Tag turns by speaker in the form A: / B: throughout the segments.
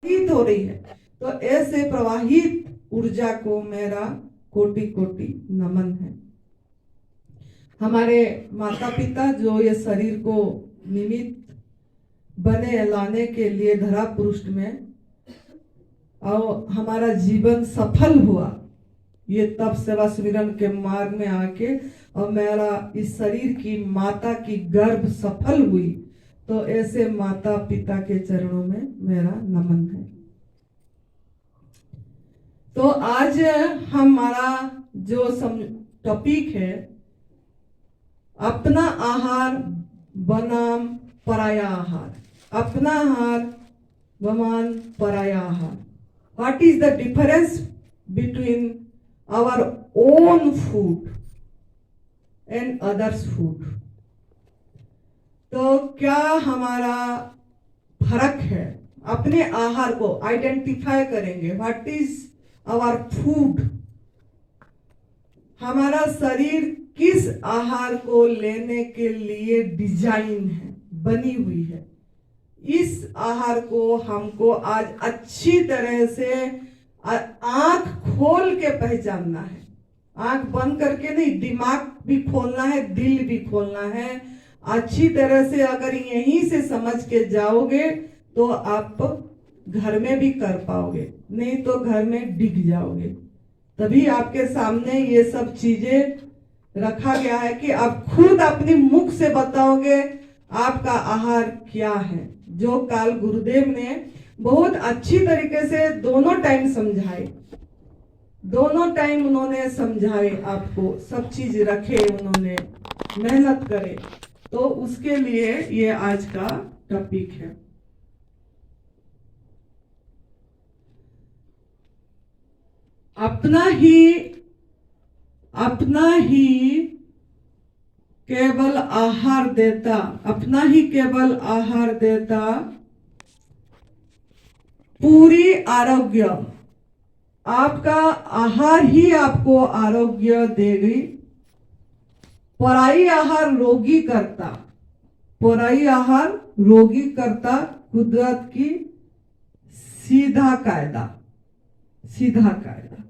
A: प्रवाहित हो रही है। तो ऐसे प्रवाहित ऊर्जा को मेरा कोटि कोटि नमन है। हमारे माता पिता जो ये शरीर को निमित्त बने लाने के लिए धरा पृष्ठ में और हमारा जीवन सफल हुआ, ये तब सेवा सुमिरन के मार्ग में आके और मेरा इस शरीर की माता की गर्भ सफल हुई। तो ऐसे माता पिता के चरणों में मेरा नमन है। तो आज हमारा जो टॉपिक है, अपना आहार बनाम पराया आहार। अपना आहार बनाम पराया आहार। What is the difference between our own food and others food? तो क्या हमारा फर्क है? अपने आहार को आइडेंटिफाई करेंगे। What is our food? हमारा शरीर किस आहार को लेने के लिए डिजाइन है, बनी हुई है। इस आहार को हमको आज अच्छी तरह से आंख खोल के पहचानना है। आंख बंद करके नहीं, दिमाग भी खोलना है, दिल भी खोलना है। अच्छी तरह से अगर यहीं से समझ के जाओगे तो आप घर में भी कर पाओगे, नहीं तो घर में डिग जाओगे। तभी आपके सामने ये सब चीजें रखा गया है कि आप खुद अपने मुख से बताओगे आपका आहार क्या है। जो काल गुरुदेव ने बहुत अच्छी तरीके से दोनों टाइम समझाए, दोनों टाइम उन्होंने समझाए, आपको सब चीज रखे, उन्होंने मेहनत करे। तो उसके लिए ये आज का टॉपिक है। अपना ही केवल आहार देता, अपना ही केवल आहार देता पूरी आरोग्य। आपका आहार ही आपको आरोग्य देगी। पराई आहार रोगी करता, पराई आहार रोगी करता कुदरत की सीधा कायदा, सीधा कायदा।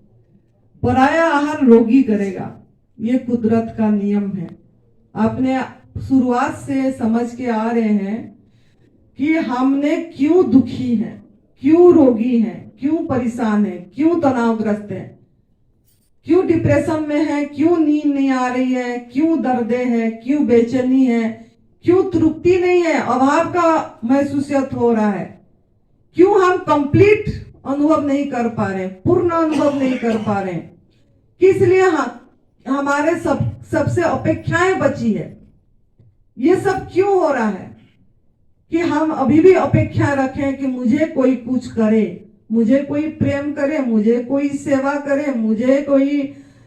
A: पराया आहार रोगी करेगा, ये कुदरत का नियम है। आपने शुरुआत से समझ के आ रहे हैं कि हमने क्यों दुखी हैं, क्यों रोगी हैं, क्यों परेशान हैं, क्यों तनावग्रस्त हैं, क्यों डिप्रेशन में है, क्यों नींद नहीं आ रही है, क्यों दर्दे है, क्यों बेचैनी है, क्यों तृप्ति नहीं है, अभाव का महसूस हो रहा है, क्यों हम कंप्लीट अनुभव नहीं कर पा रहे, पूर्ण अनुभव नहीं कर पा रहे, किस लिए हमारे सबसे अपेक्षाएं बची है। ये सब क्यों हो रहा है कि हम अभी भी अपेक्षा रखें कि मुझे कोई कुछ करे, मुझे कोई प्रेम करे, मुझे कोई सेवा करे, मुझे कोई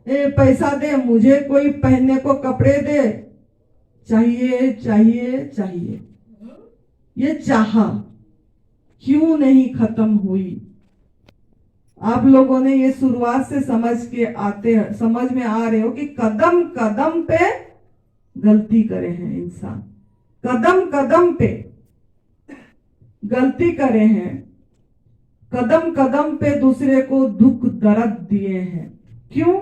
A: पैसा दे, मुझे कोई पहनने को कपड़े दे। चाहिए चाहिए चाहिए, ये चाहा क्यों नहीं खत्म हुई? आप लोगों ने ये शुरुआत से समझ में आ रहे हो कि कदम कदम पे गलती करे हैं इंसान, कदम कदम पे गलती करे हैं, कदम कदम पे दूसरे को दुख दर्द दिए हैं। क्यों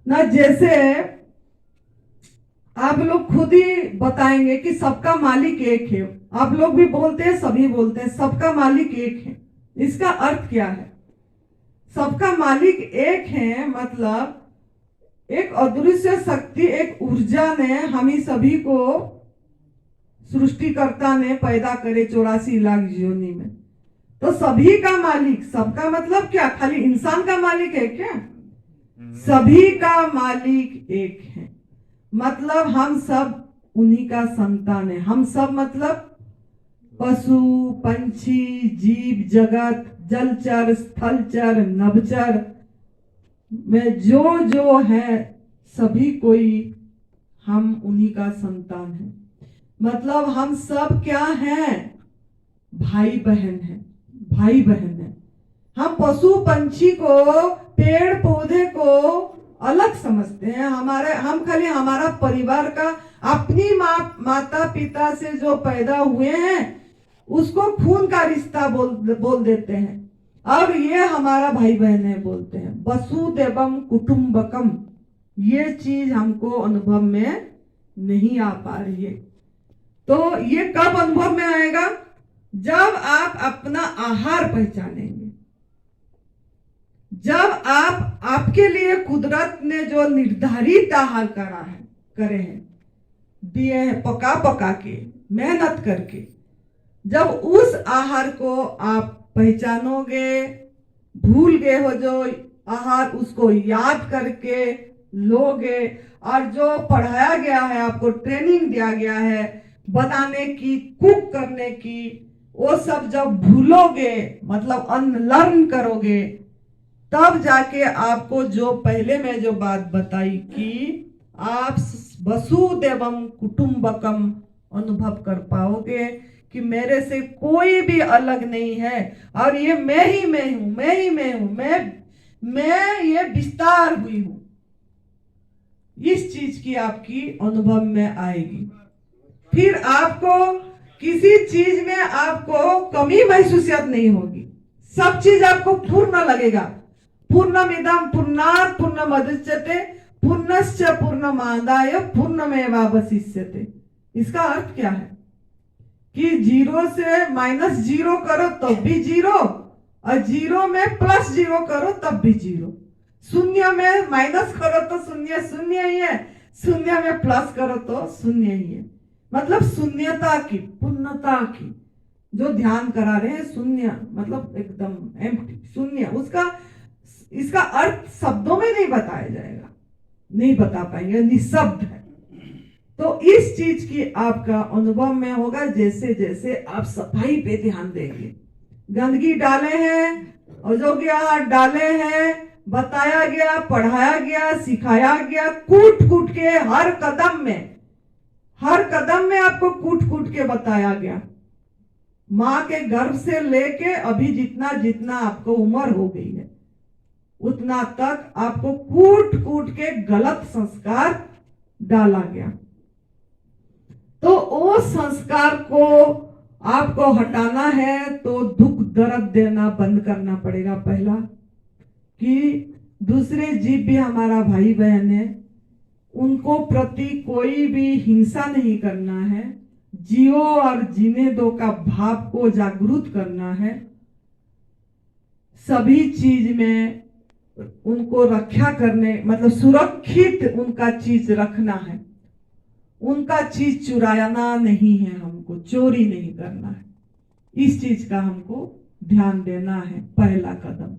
A: ना? जैसे आप लोग खुद ही बताएंगे कि सबका मालिक एक है। आप लोग भी बोलते हैं, सभी बोलते हैं सबका मालिक एक है। इसका अर्थ क्या है? सबका मालिक एक है मतलब एक अदृश्य शक्ति, एक ऊर्जा ने हम ही सभी को सृष्टिकर्ता ने पैदा करे 84 लाख योनि में। तो सभी का मालिक, सबका मतलब क्या? खाली इंसान का मालिक है क्या? सभी का मालिक एक है, मतलब हम सब उन्हीं का संतान है। हम सब मतलब पशु पंछी जीव जगत, जलचर स्थलचर नभचर में जो जो है सभी कोई हम उन्हीं का संतान है। मतलब हम सब क्या हैं? भाई बहन है, भाई बहन है। हम पशु पंछी को, पेड़ पौधे को अलग समझते हैं। हम खाली हमारा परिवार का, अपनी माता पिता से जो पैदा हुए हैं उसको खून का रिश्ता बोल देते हैं। अब ये हमारा भाई बहन है, बोलते हैं वसुदेवम कुटुंबकम। ये चीज हमको अनुभव में नहीं आ पा रही है। तो ये कब अनुभव में आएगा? जब आप अपना आहार पहचानेंगे, जब आप आपके लिए कुदरत ने जो निर्धारित आहार करे हैं, दिए हैं पका पका के, मेहनत करके, जब उस आहार को आप पहचानोगे, भूल गए हो जो आहार, उसको याद करके लोगे, और जो पढ़ाया गया है, आपको ट्रेनिंग दिया गया है बनाने की, कुक करने की, वो सब जब भूलोगे, मतलब अनलर्न करोगे, तब जाके आपको जो पहले मैं जो बात बताई कि आप वसुदेवम कुटुंबकम अनुभव कर पाओगे कि मेरे से कोई भी अलग नहीं है, और ये मैं ही मैं हूं, मैं ही मैं हूं, मैं ये विस्तार हुई हूं। इस चीज की आपकी अनुभव में आएगी। फिर आपको किसी चीज में आपको कमी महसूसियत नहीं होगी, सब चीज आपको पूर्ण लगेगा। पूर्णमिदं पूर्णात् पूर्णमुदच्यते पूर्णश्च पूर्णमादाय पूर्णमेवावशिष्यते। इसका अर्थ क्या है कि 0 से -0 करो तब भी 0, और 0 में +0 करो तब भी 0। शून्य में माइनस करो तो शून्य शून्य ही है, शून्य में प्लस करो तो शून्य ही है। मतलब शून्यता की, पूर्णता की जो ध्यान करा रहे हैं। शून्य मतलब एकदम एम्प्टी, शून्य। उसका इसका अर्थ शब्दों में नहीं बताया जाएगा, नहीं बता पाएंगे, निशब्द है। तो इस चीज की आपका अनुभव में होगा जैसे जैसे आप सफाई पे ध्यान देंगे। गंदगी डाले हैं, अयोग्य आहार डाले हैं, बताया गया, पढ़ाया गया, सिखाया गया, कूट कूट के हर कदम में आपको कूट कूट के बताया गया। माँ के गर्भ से लेके अभी जितना जितना आपको उम्र हो गई है, उतना तक आपको कूट कूट के गलत संस्कार डाला गया। तो वो संस्कार को आपको हटाना है तो दुख दर्द देना बंद करना पड़ेगा। पहला कि दूसरे जीव भी हमारा भाई बहन है, उनको प्रति कोई भी हिंसा नहीं करना है, जियो और जीने दो का भाव को जागरूक करना है। सभी चीज में उनको रक्षा करने, मतलब सुरक्षित उनका चीज रखना है, उनका चीज चुराना नहीं है, हमको चोरी नहीं करना है। इस चीज का हमको ध्यान देना है। पहला कदम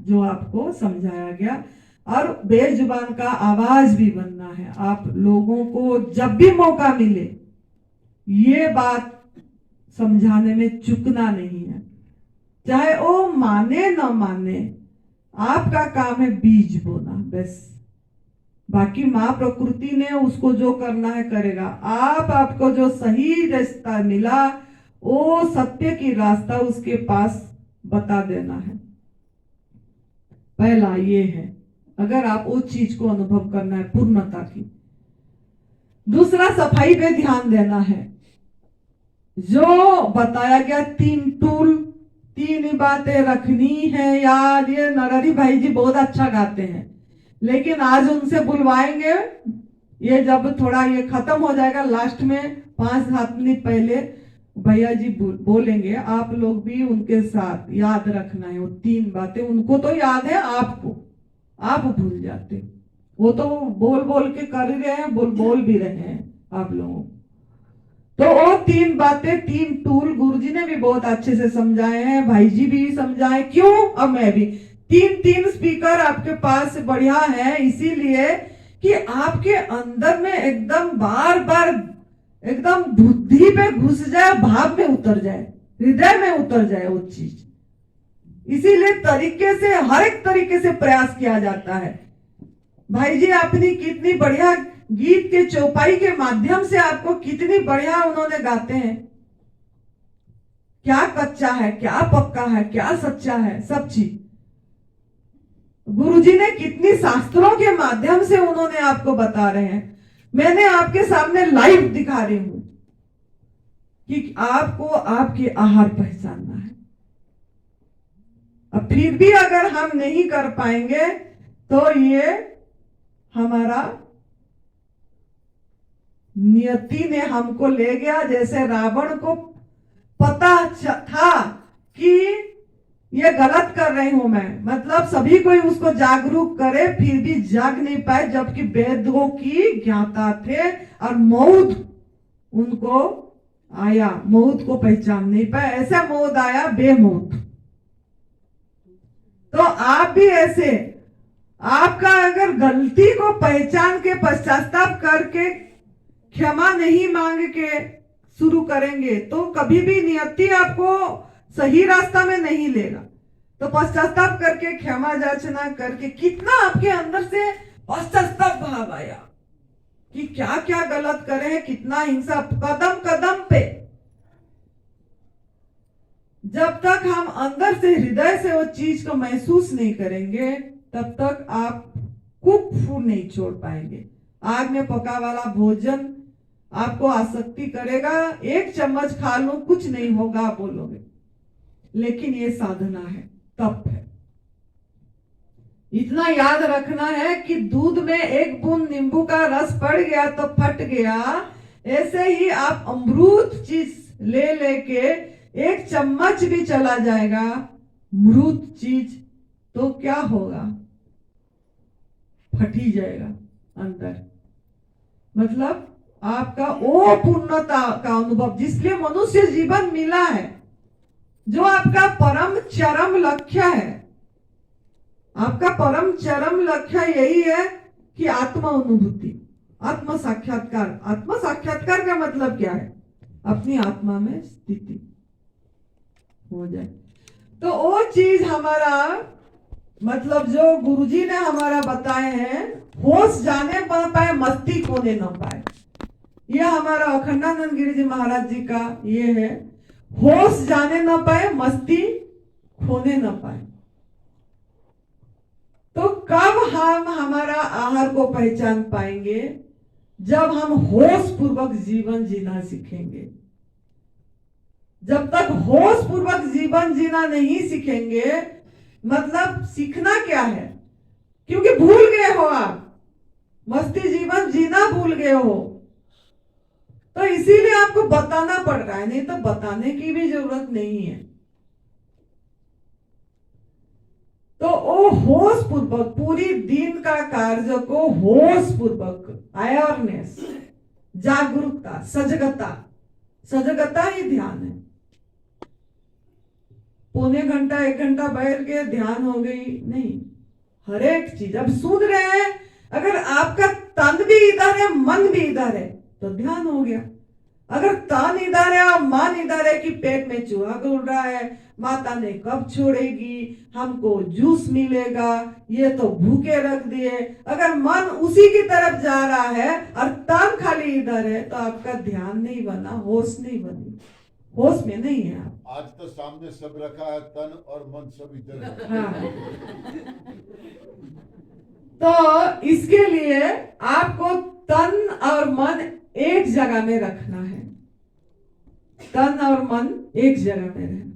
A: जो आपको समझाया गया, और बेजुबान का आवाज भी बनना है। आप लोगों को जब भी मौका मिले ये बात समझाने में चूकना नहीं है, चाहे वो माने न माने। आपका काम है बीज बोना, बस। बाकी माँ प्रकृति ने उसको जो करना है करेगा। आपको जो सही रास्ता मिला, वो सत्य की रास्ता उसके पास बता देना है। पहला ये है, अगर आप उस चीज को अनुभव करना है, पूर्णता की। दूसरा, सफाई पे ध्यान देना है। जो बताया गया 3 टूल, 3 बातें रखनी है याद। ये नरहरि भाई जी बहुत अच्छा गाते हैं, लेकिन आज उनसे बुलवाएंगे। ये जब थोड़ा ये खत्म हो जाएगा, लास्ट में 5-7 मिनट पहले भैया जी बोलेंगे, आप लोग भी उनके साथ याद रखना है वो 3 बातें। उनको तो याद है, आपको आप भूल जाते। वो तो बोल बोल के कर रहे हैं, बोल भी रहे हैं आप लोगों। तो वो 3 बातें, 3 टूल गुरुजी ने भी बहुत अच्छे से समझाए हैं, भाई जी भी समझाए। क्यों? अब मैं भी 3 स्पीकर आपके पास बढ़िया है, इसीलिए कि आपके अंदर में एकदम बार बार एकदम बुद्धि पे घुस जाए, भाव में उतर जाए, हृदय में उतर जाए वो चीज। इसीलिए तरीके से, हर एक तरीके से प्रयास किया जाता है। भाई जी अपनी कितनी बढ़िया गीत के चौपाई के माध्यम से आपको कितनी बढ़िया उन्होंने गाते हैं। क्या कच्चा है, क्या पक्का है, क्या सच्चा है, सब चीज गुरुजी ने कितनी शास्त्रों के माध्यम से उन्होंने आपको बता रहे हैं। मैंने आपके सामने लाइव दिखा रही हूं कि आपको आपके आहार पहचानना है। अब फिर भी अगर हम नहीं कर पाएंगे तो ये हमारा नियति ने हमको ले गया। जैसे रावण को पता था कि ये गलत कर रही हूं मैं, मतलब सभी कोई उसको जागरूक करे, फिर भी जाग नहीं पाए, जबकि वेदों की ज्ञाता थे और मौत उनको आया, मौत को पहचान नहीं पाए। ऐसा मौत आया बेमौत। तो आप भी ऐसे, आपका अगर गलती को पहचान के पश्चाताप करके क्षमा नहीं मांग के शुरू करेंगे तो कभी भी नियति आपको सही रास्ता में नहीं लेगा। तो पश्चाताप करके, क्षमा याचना करके, कितना आपके अंदर से पश्चाताप भाव आया कि क्या क्या गलत करे हैं, कितना हिंसा कदम कदम पे। जब तक हम अंदर से, हृदय से वो चीज को महसूस नहीं करेंगे तब तक आप कुक फूड नहीं छोड़ पाएंगे। आग में पका वाला भोजन आपको आसक्ति करेगा, एक चम्मच खा लो कुछ नहीं होगा आप बोलोगे, लेकिन ये साधना है, तप है। इतना याद रखना है कि दूध में एक बूंद नींबू का रस पड़ गया तो फट गया, ऐसे ही आप अमृत चीज ले लेके एक चम्मच भी चला जाएगा मृत चीज तो क्या होगा, फट ही जाएगा अंदर। मतलब आपका वो पूर्णता का अनुभव जिसलिए मनुष्य जीवन मिला है, जो आपका परम चरम लक्ष्य है। आपका परम चरम लक्ष्य यही है कि आत्मा अनुभूति, आत्म साक्षात्कार। आत्म साक्षात्कार का मतलब क्या है? अपनी आत्मा में स्थिति हो जाए। तो वो चीज हमारा, मतलब जो गुरुजी ने हमारा बताए हैं, होश जाने पाए मस्ती खोने न पाए। यह हमारा अखंडानंद गिरी जी महाराज जी का ये है, होश जाने न पाए मस्ती खोने न पाए। तो कब हम हमारा आहार को पहचान पाएंगे? जब हम होश पूर्वक जीवन जीना सीखेंगे। जब तक होश पूर्वक जीवन जीना नहीं सीखेंगे, मतलब सीखना क्या है, क्योंकि भूल गए हो आप, मस्ती जीवन जीना भूल गए हो, तो इसीलिए आपको बताना पड़ रहा है, नहीं तो बताने की भी जरूरत नहीं है। तो वो होश पूर्वक पूरी दिन का कार्य को होश पूर्वक, अवेयरनेस, जागरूकता, सजगता, सजगता ही ध्यान है। पौने घंटा एक घंटा बैठ के ध्यान हो गई नहीं, हर एक चीज अब सुन रहे हैं। अगर आपका तन भी इधर है, मन भी इधर है, तो ध्यान हो गया। अगर तन इधर है और मन इधर है कि पेट में चूहा घूर रहा है, माता ने कब छोड़ेगी, हमको जूस मिलेगा, ये तो भूखे रख दिए, अगर मन उसी की तरफ जा रहा है और तन खाली इधर है, तो आपका ध्यान नहीं बना, होश नहीं बनी, होश में नहीं है आप।
B: आज तो सामने सब रखा है, तन और मन सब इधर है।
A: हाँ। तो इसके लिए आपको तन और मन एक जगह में रखना है, तन और मन एक जगह में रहना।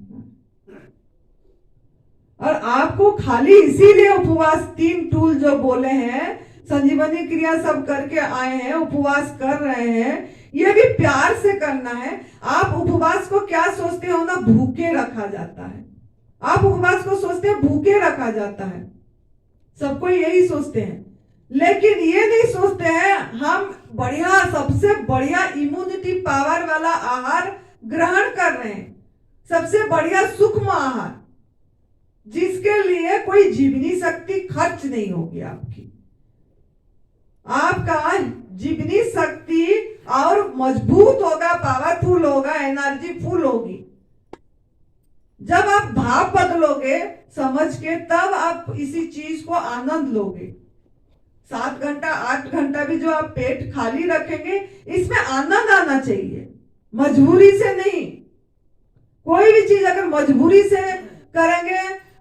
A: और आपको खाली इसीलिए उपवास, 3 टूल जो बोले हैं, संजीवनी क्रिया सब करके आए हैं, उपवास कर रहे हैं, ये भी प्यार से करना है। आप उपवास को क्या सोचते हो ना, भूखे रखा जाता है। आप उपवास को सोचते हैं भूखे रखा जाता है, सबको यही सोचते हैं, लेकिन ये नहीं सोचते हैं हम बढ़िया, सबसे बढ़िया इम्यूनिटी पावर वाला आहार ग्रहण कर रहे हैं, सबसे बढ़िया सूक्ष्म आहार, जिसके लिए कोई जीवनी शक्ति खर्च नहीं होगी आपकी। आपका जीवनी शक्ति और मजबूत होगा, पावरफुल होगा, एनर्जी फुल होगी। जब आप भाव बदलोगे समझ के, तब आप इसी चीज को आनंद लोगे। 7 घंटा 8 घंटा भी जो आप पेट खाली रखेंगे, इसमें आनंद आना चाहिए, मजबूरी से नहीं। कोई भी चीज अगर मजबूरी से करेंगे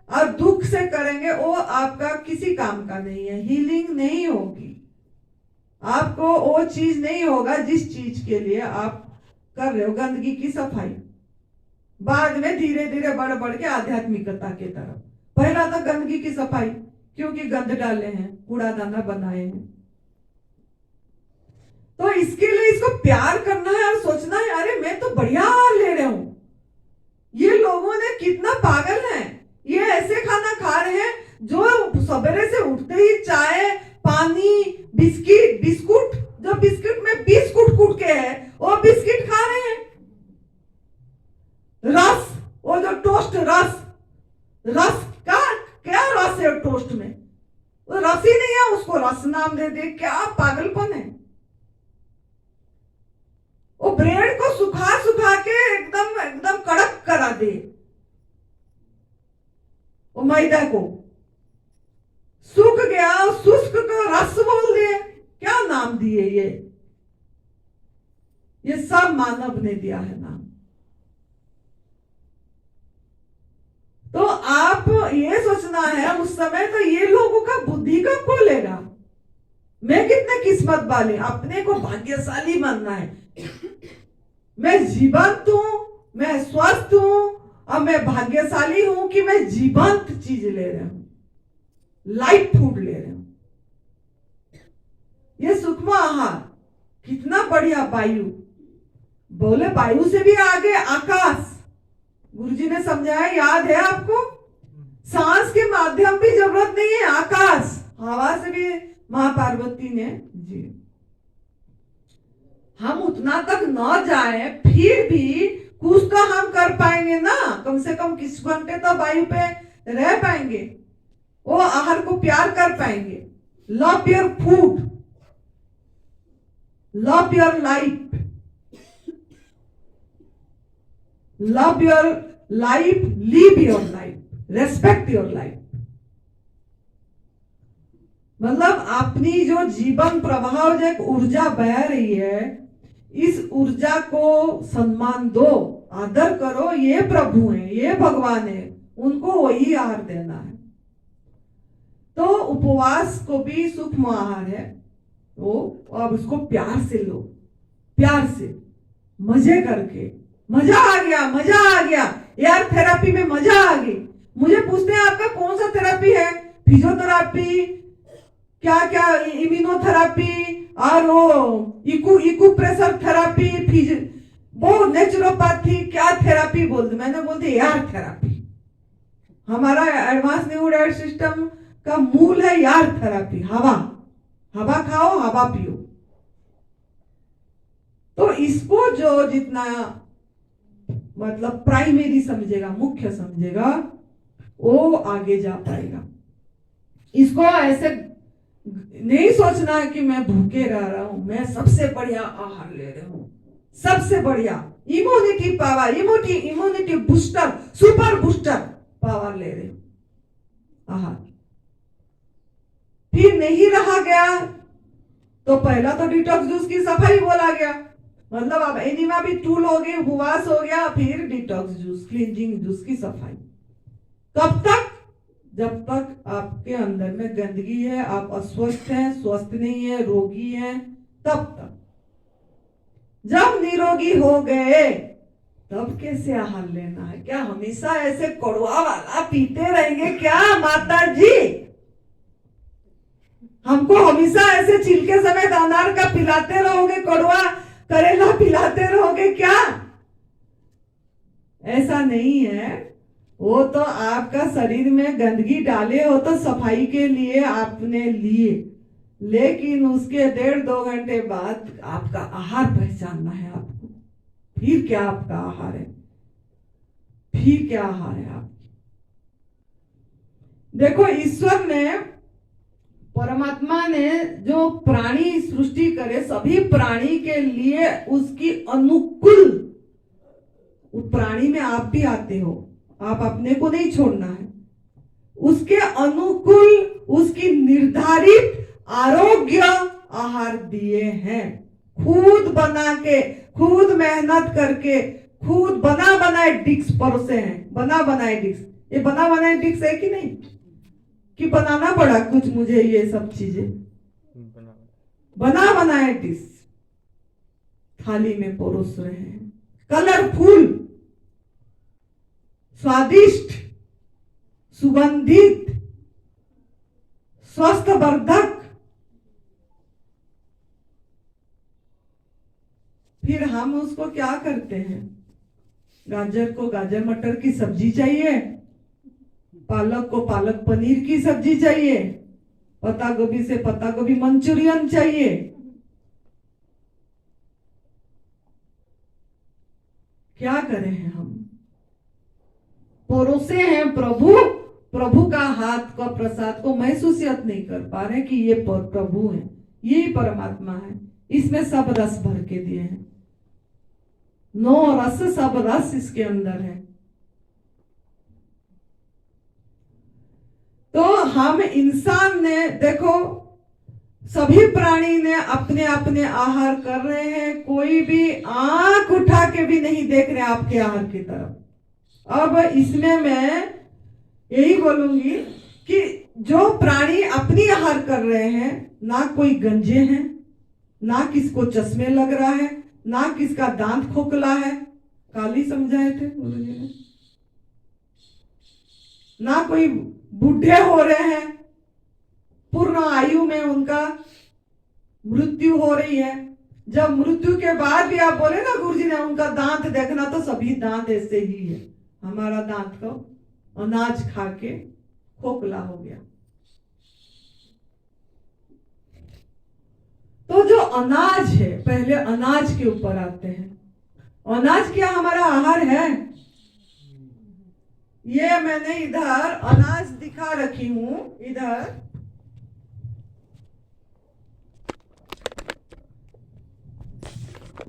A: और दुख से करेंगे, वो आपका किसी काम का नहीं है, हीलिंग नहीं होगी, आपको वो चीज नहीं होगा जिस चीज के लिए आप कर रहे हो गंदगी की सफाई, बाद में धीरे धीरे बढ़ बढ़ के आध्यात्मिकता की तरफ। पहला तो गंदगी की सफाई, क्योंकि गंद डाले हैं, कूड़ादाना बनाए हैं। तो इसके लिए इसको प्यार करना है और सोचना है अरे मैं तो बढ़िया आहार ले रहा हूं। ये लोगों ने कितना पागल है, ये ऐसे खाना खा रहे हैं जो सवेरे से उठते ही चाय, पानी, बिस्कुट, जो बिस्कुट में बिस्कुट कूट के है वो बिस्किट खा रहे हैं। रस, वो जो टोस्ट रस का क्या रस है टोस्ट में, वो रस ही नहीं है, उसको रस नाम दे दे, क्या पागलपन है। वो ब्रेड को सुखा सुखा के एकदम कड़क करा दे, वो मैदा को सूख गया, शुष्क को रस बोल दे, क्या नाम दिए ये सब मानव ने दिया है नाम। तो आप ये सोचना है उस समय तो ये लोगों का बुद्धि का खोलेगा। मैं कितने किस्मत वाले, अपने को भाग्यशाली मानना है। मैं जीवंत हूं, मैं स्वस्थ हूं और मैं भाग्यशाली हूं कि मैं जीवंत चीज ले रहा हूं, लाइव फूड ले रहा हूं। ये सूक्ष्म आहार कितना बढ़िया। वायु बोले, वायु से भी आगे आकाश, गुरुजी ने समझाया, याद है आपको? सांस के माध्यम भी जरूरत नहीं है, आकाश, हवा से भी मां पार्वती ने जी। हम उतना तक न जाए फिर भी कुछ तो हम कर पाएंगे ना, कम से कम किस घंटे तो वायु पे रह पाएंगे, वो आहार को प्यार कर पाएंगे। Love your food, love your life, love your life, live your life, respect your life. मतलब अपनी जो जीवन प्रवाह जो एक ऊर्जा बह रही है, इस ऊर्जा को सम्मान दो, आदर करो। ये प्रभु हैं, ये भगवान है, उनको वही आहार देना है। तो उपवास को भी सूक्ष्म आहार है, वो अब उसको प्यार से लो, प्यार से, मजे करके। मजा आ गया यार, थेरेपी में मजा आ गई। मुझे पूछते हैं आपका कौन सा थेरेपी है? फिजियोथेरेपी, क्या इम्यूनोथेरेपी और वो इकू प्रेशर थेरेपी, वो नेचुरोपैथी, क्या थेरेपी बोलते। मैंने बोलते यार थेरेपी, हमारा एडवांस न्यूरो सिस्टम का मूल है यार थेरेपी। हवा खाओ, हवा पियो। तो इसको जो जितना मतलब प्राइमरी समझेगा, मुख्य समझेगा, वो आगे जा पाएगा। इसको ऐसे नहीं सोचना है कि मैं भूखे रह रहा हूं, मैं सबसे बढ़िया आहार ले रहा हूं, सबसे बढ़िया immunity power, immunity booster, super booster power ले रहे हो आहार। फिर नहीं रहा गया तो पहला तो डिटॉक्स जूस की सफाई बोला गया, मतलब अब एनिमा भी टूल हो गई, उपवास हो गया, फिर डिटॉक्स जूस, क्लींजिंग जूस की सफाई। कब तक? जब तक आपके अंदर में गंदगी है, आप अस्वस्थ हैं, स्वस्थ नहीं है, रोगी हैं, तब तक। जब निरोगी हो गए तब कैसे आहार लेना है? क्या हमेशा ऐसे कड़वा वाला पीते रहेंगे क्या माता जी? हमको हमेशा ऐसे छिलके समेत अनार का पिलाते रहोगे, कड़वा करेला पिलाते रहोगे क्या? ऐसा नहीं है। वो तो आपका शरीर में गंदगी डाले हो तो सफाई के लिए आपने लिए, लेकिन उसके 1.5-2 घंटे बाद आपका आहार पहचानना है आपको। फिर क्या आपका आहार है, फिर क्या आहार है आप? देखो, ईश्वर ने, परमात्मा ने जो प्राणी सृष्टि करे, सभी प्राणी के लिए उसकी अनुकूल, प्राणी में आप भी आते हो, आप अपने को नहीं छोड़ना है, उसके अनुकूल, उसकी निर्धारित आरोग्य आहार दिए हैं। खुद बना के, खुद मेहनत करके, खुद बना बनाए डिक्स परोसे हैं, बना बनाए डिक्स। ये बना बनाए डिक्स है कि नहीं, कि बनाना पड़ा कुछ मुझे ये सब चीजें? बना बनाए डिश थाली में परोस रहे हैं। कलरफुल, स्वादिष्ट, सुगंधित, स्वास्थ्यवर्धक। फिर हम उसको क्या करते हैं? गाजर को गाजर मटर की सब्जी चाहिए, पालक को पालक पनीर की सब्जी चाहिए, पत्ता गोभी से पत्ता गोभी मंचूरियन चाहिए। क्या करें हैं हम? परोसे हैं प्रभु का हाथ का प्रसाद को महसूसियत नहीं कर पा रहे कि ये प्रभु है, यही परमात्मा है, इसमें सब रस भर के दिए हैं। 9 रस, सब रस इसके अंदर है। तो हम इंसान ने देखो, सभी प्राणी ने अपने अपने आहार कर रहे हैं, कोई भी आंख उठा के भी नहीं देख रहे आपके आहार की तरफ। अब इसमें मैं यही बोलूंगी कि जो प्राणी अपनी आहार कर रहे हैं, ना कोई गंजे हैं, ना किसको चश्मे लग रहा है, ना किसका दांत खोखला है, काली समझाए थे गुरुजी ने, ना कोई बूढ़े हो रहे हैं, पूर्ण आयु में उनका मृत्यु हो रही है। जब मृत्यु के बाद भी आप बोले ना गुरुजी ने उनका दांत देखना, तो सभी दांत ऐसे ही है। हमारा दांत को अनाज खा के खोखला हो गया। तो जो अनाज है, पहले अनाज के ऊपर आते हैं। अनाज क्या हमारा आहार है? ये मैंने इधर अनाज दिखा रखी हूं, इधर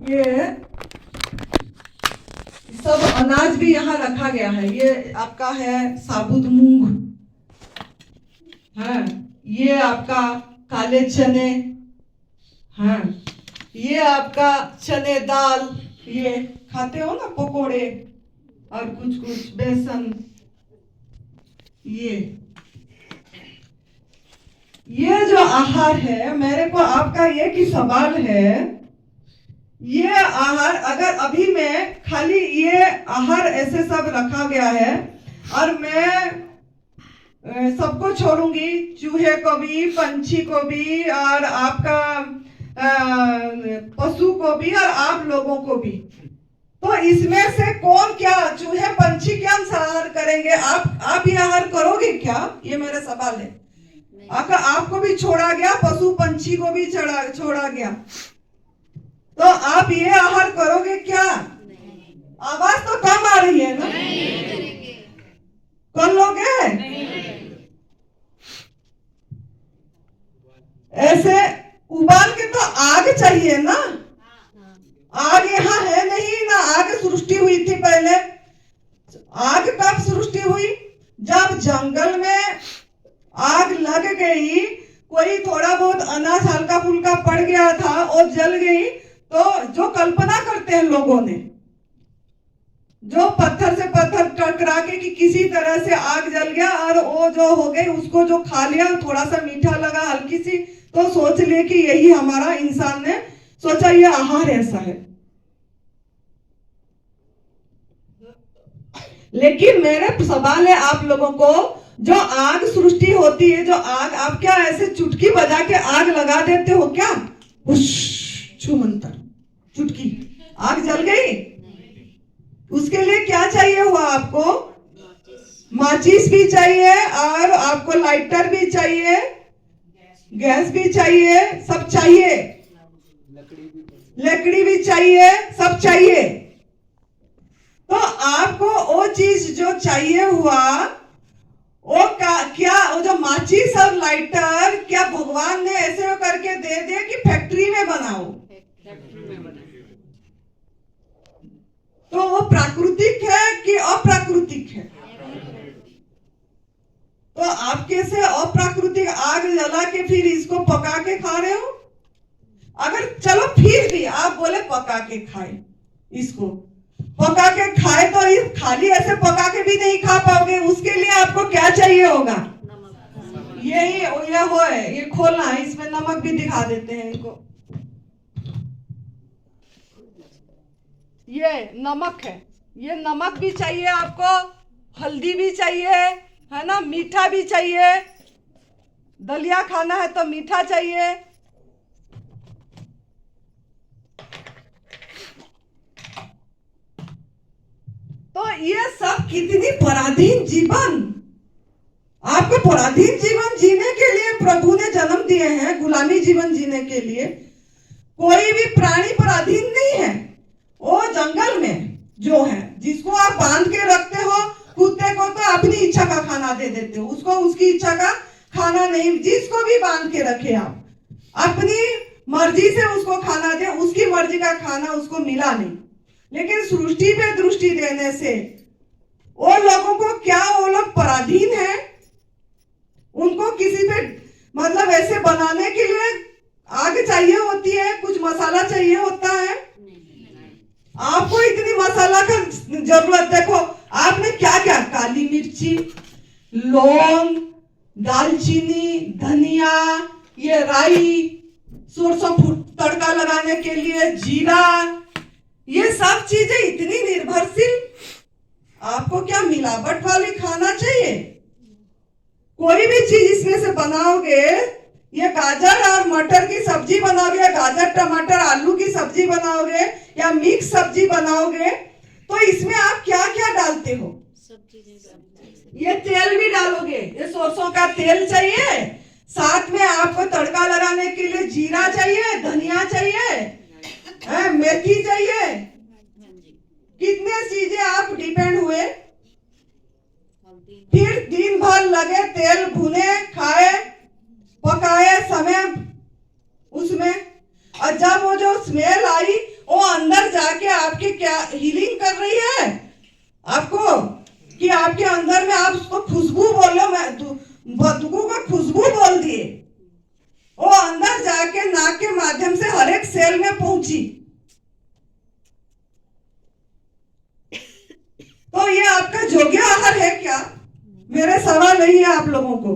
A: ये सब अनाज भी यहाँ रखा गया है। ये आपका है साबुत मूंग, हाँ, ये आपका काले चने, हाँ, ये आपका चने दाल, ये खाते हो ना पकोड़े, और कुछ कुछ बेसन। ये जो आहार है, मेरे को आपका एक ही सवाल है, ये आहार अगर अभी मैं खाली ये आहार ऐसे सब रखा गया है और मैं सबको छोड़ूंगी, चूहे को भी, पंछी को भी, और आपका पशु को भी, और आप लोगों को भी, तो इसमें से कौन क्या, चूहे पंछी क्या आहार करेंगे? आप ये आहार करोगे क्या? ये मेरा सवाल है। अगर आपको भी छोड़ा गया, पशु पंछी को भी छोड़ा गया, तो आप ये आहार करोगे क्या? आवाज तो कम आ रही है ना? कर लोगे? ऐसे उबाल के तो आग चाहिए ना? आग यहाँ है नहीं ना, आग सृष्टि हुई थी पहले। आग कब सृष्टि हुई? जब जंगल में आग लग गई, कोई थोड़ा बहुत अनाज हल्का फुल्का पड़ गया था और जल गई, तो जो कल्पना करते हैं लोगों ने, जो पत्थर से पत्थर टकरा के कि किसी तरह से आग जल गया और वो जो हो गई, उसको जो खा लिया, थोड़ा सा मीठा लगा हल्की सी, तो सोच लिए कि यही हमारा, इंसान ने सोचा ये आहार ऐसा है। लेकिन मेरे सवाल है आप लोगों को, जो आग सृष्टि होती है, जो आग, आप क्या ऐसे चुटकी बजा के आग लगा देते हो क्या? छू मंतर, चुटकी, आग जल गई। उसके लिए क्या चाहिए हुआ आपको? माचिस भी चाहिए, और आपको लाइटर भी चाहिए, गैस भी चाहिए, सब चाहिए, लकड़ी भी चाहिए, सब चाहिए। तो आपको वो चीज जो चाहिए हुआ, वो क्या, वो जो माचिस और लाइटर, क्या भगवान ने ऐसे करके दे दिया कि फैक्ट्री में बनाओ? तो वो प्राकृतिक है कि अप्राकृतिक है? तो आप कैसे अप्राकृतिक आग जला के फिर इसको पका के खा रहे हो? अगर चलो फिर भी आप बोले पका के खाए, इसको पका के खाए, तो ये खाली ऐसे पका के भी नहीं खा पाओगे। उसके लिए आपको क्या चाहिए होगा? ये हो है, ये खोलना है, इसमें नमक भी दिखा देते हैं इनको। ये नमक है, ये नमक भी चाहिए आपको, हल्दी भी चाहिए, है ना, मीठा भी चाहिए, दलिया खाना है तो मीठा चाहिए। तो ये सब कितनी पराधीन जीवन, आपको पराधीन जीवन जीने के लिए प्रभु ने जन्म दिए हैं, गुलामी जीवन जीने के लिए। कोई भी प्राणी पराधीन नहीं है। वो जंगल में जो है, जिसको आप बांध के रखते हो, कुत्ते को तो अपनी इच्छा का खाना दे देते हो, उसको उसकी इच्छा का खाना नहीं, जिसको भी बांध के रखे आप, अपनी मर्जी से उसको खाना दे, उसकी मर्जी का खाना उसको मिला नहीं। लेकिन सृष्टि पे दृष्टि देने से वो लोगों को क्या, वो लोग पराधीन है, उनको किसी पे मतलब ऐसे बनाने के लिए आग चाहिए होती है, कुछ मसाला चाहिए होता है। आपको इतनी मसाला का जरूरत, देखो आपने क्या क्या, काली मिर्ची, लौंग, दालचीनी, धनिया, ये राई, सरसों तड़का लगाने के लिए जीरा, ये सब चीजें इतनी निर्भरशील। आपको क्या मिलावट वाली खाना चाहिए? कोई भी चीज इसमें से बनाओगे, ये गाजर और मटर की सब्जी बनाओगे, गाजर टमाटर आलू की सब्जी बनाओगे या मिक्स सब्जी बनाओगे, तो इसमें आप क्या क्या डालते हो? ये तेल भी डालोगे, ये सरसों का तेल चाहिए, साथ में आपको तड़का लगाने के लिए जीरा चाहिए, धनिया चाहिए, मेथी चाहिए, कितने चीजें आप डिपेंड हुए। फिर दिन भर लगे तेल भुने, खाए, पकाए समय उसमें, और जब वो जो स्मेल आई, वो अंदर जाके आपके क्या हीलिंग कर रही है आपको, कि आपके अंदर में आप उसको खुशबू बोलो, मैं बदबू को खुशबू बोल दिए, वो अंदर जाके नाक के माध्यम से हर एक सेल में पहुंची। तो ये आपका योग्य आहार है क्या? मेरे सवाल नहीं है आप लोगों को।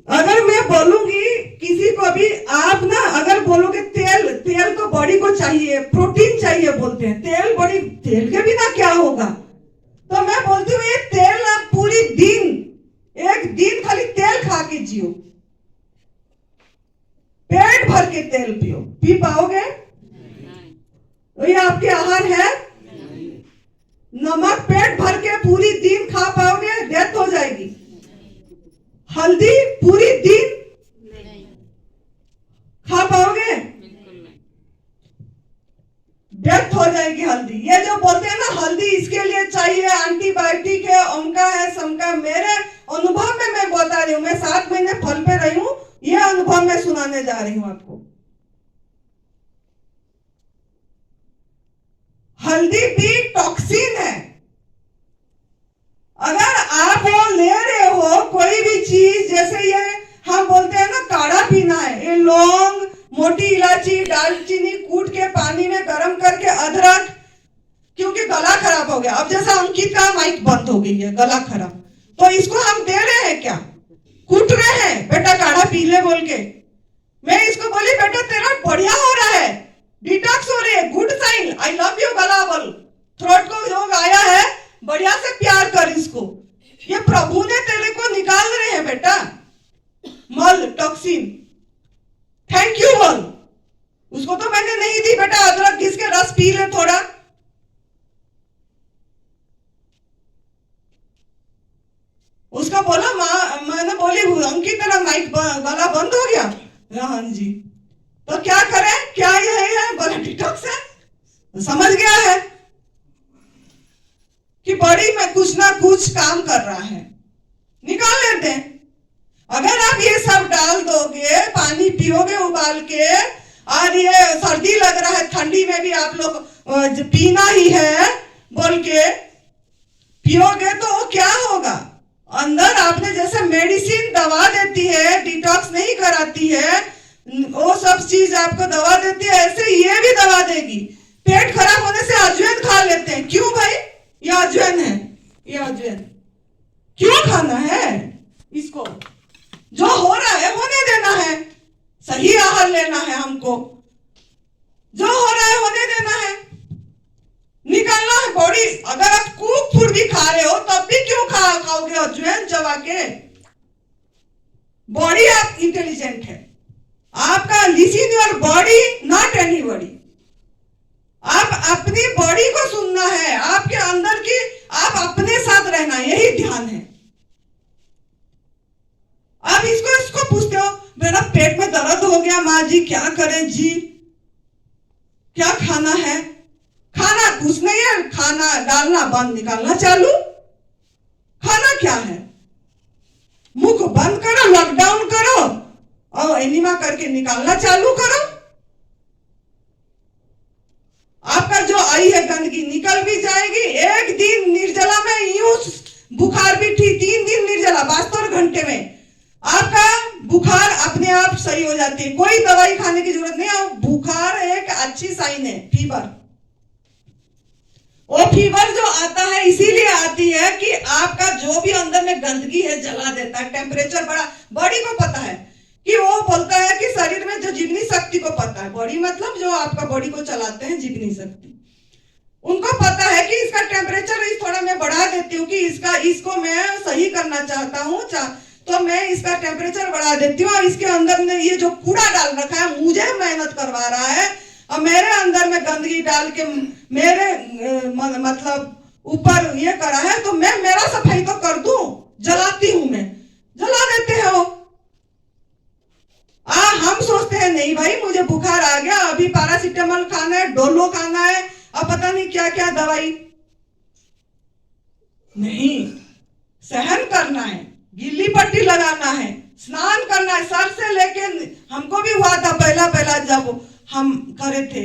A: अगर मैं बोलूंगी किसी को भी, आप ना अगर बोलोगे तेल, तेल तो बॉडी को चाहिए, प्रोटीन चाहिए बोलते हैं, तेल बॉडी, तेल के बिना क्या होगा? तो मैं बोलती हूँ ये तेल आप पूरी दिन, एक दिन खाली तेल खा के जियो, पेट भर के तेल पियो, पी पाओगे? तो ये आपके आहार है? नमक पेट भर के पूरी दिन खा पाओगे? डेथ हो जाएगी। हल्दी पूरी दिन खा पाओगे? डेथ हो जाएगी हल्दी। ये जो बोलते हैं ना हल्दी इसके लिए चाहिए, एंटीबायोटिक है, अमका है, समका, मेरे अनुभव में मैं बता रही हूँ, मैं 7 महीने फल पे रही हूँ, ये अनुभव मैं सुनाने जा रही हूँ आपको। हल्दी भी टॉक्सिन है। अगर आप वो ले रहे हो कोई भी चीज, जैसे ये हम बोलते हैं ना काढ़ा पीना है, ये लौंग, मोटी इलायची, दालचीनी कूट के पानी में गर्म करके, अदरक, क्योंकि गला खराब हो गया, अब जैसा अंकित का माइक बंद हो गई है, गला खराब, तो इसको हम दे रहे हैं क्या? कूट रहे हैं, बेटा काढ़ा पी ले बोल के। मैं इसको बोली बेटा तेरा बढ़िया हो रहा है, डिटॉक्स हो रही है, good sign, I love you गला बोल, थ्रोट को जो आया है बढ़िया से प्यार कर इसको, ये प्रभु ने तेरे को निकाल रहे हैं बेटा, मल टॉक्सिन, थैंक यू बोल। उसको तो मैंने नहीं दी बेटा, अदरक घिस के रस पी ले थोड़ा। उसका बोला मैंने बोली अंकित तेरा माइक गला बंद हो गया, हाँ जी, तो क्या करे, क्या ये है? बोला डिटॉक्स है। तो समझ गया है कि बॉडी में कुछ ना कुछ काम कर रहा है, निकाल लेते हैं। अगर आप ये सब डाल दोगे, पानी पियोगे उबाल के, और ये सर्दी लग रहा है, ठंडी में भी आप लोग पीना ही है बोल के पियोगे, तो वो क्या होगा? अंदर आपने जैसे मेडिसिन दवा देती है, डिटॉक्स नहीं कराती है, वो सब चीज आपको दवा देती है, ऐसे ये भी दवा देगी। पेट खराब होने से अजवाइन खा लेते हैं, क्यों भाई? ये अजवाइन है, ये अजवाइन क्यों खाना है? इसको जो हो रहा है होने देना है, सही आहार लेना है हमको, जो हो रहा है होने देना है। बॉडी, अगर आप कुक फूड भी खा रहे हो तब भी क्यों खाओगे अजवाइन चबा के? बॉडी आप इंटेलिजेंट है, आपका listen your body not anybody. आप अपनी बॉडी को सुनना है, आपके अंदर की, आप अपने साथ रहना, यही ध्यान है। आप इसको पूछते हो मेरा पेट में दर्द हो गया माँ जी, क्या करें जी, क्या खाना है? खाना कुछ नहीं है, खाना डालना बंद, निकालना चालू। खाना क्या है? मुख बंद करो, लॉकडाउन करो और एनिमा करके निकालना चालू करो। आपका जो आई है गंदगी निकल भी जाएगी। एक दिन निर्जला में यूं बुखार भी थी, 3 दिन निर्जला, 72 घंटे में आपका बुखार अपने आप सही हो जाती है, कोई दवाई खाने की जरूरत नहीं है। बुखार एक अच्छी साइन है, फीवर। वो फीवर जो आता है इसीलिए आती है कि आपका जो भी अंदर में गंदगी है जला देता है। टेम्परेचर बॉडी को पता है कि वो बोलता है कि शरीर में जो जीवनी शक्ति को पता है, बॉडी मतलब जो आपका बॉडी को चलाते हैं जीवनी शक्ति, उनको पता है कि इसका टेम्परेचर थोड़ा मैं बढ़ा देती हूँ कि इसको मैं सही करना चाहता हूँ, तो मैं इसका टेम्परेचर बढ़ा देती हूँ। और इसके अंदर में ये जो कूड़ा डाल रखा है, मुझे मेहनत करवा रहा है और मेरे अंदर में गंदगी डाल के मेरे मतलब ऊपर ये करा है, तो मैं मेरा सफाई तो कर दूं, जलाती हूं, मैं जला देते हो। हम सोचते हैं नहीं भाई मुझे बुखार आ गया, अभी पैरासीटामोल खाना है, डोलो खाना है, अब पता नहीं क्या क्या दवाई। नहीं, सहन करना है, गिल्ली पट्टी लगाना है, स्नान करना है, सर से लेके। हमको भी हुआ था पहला जब हम करे थे,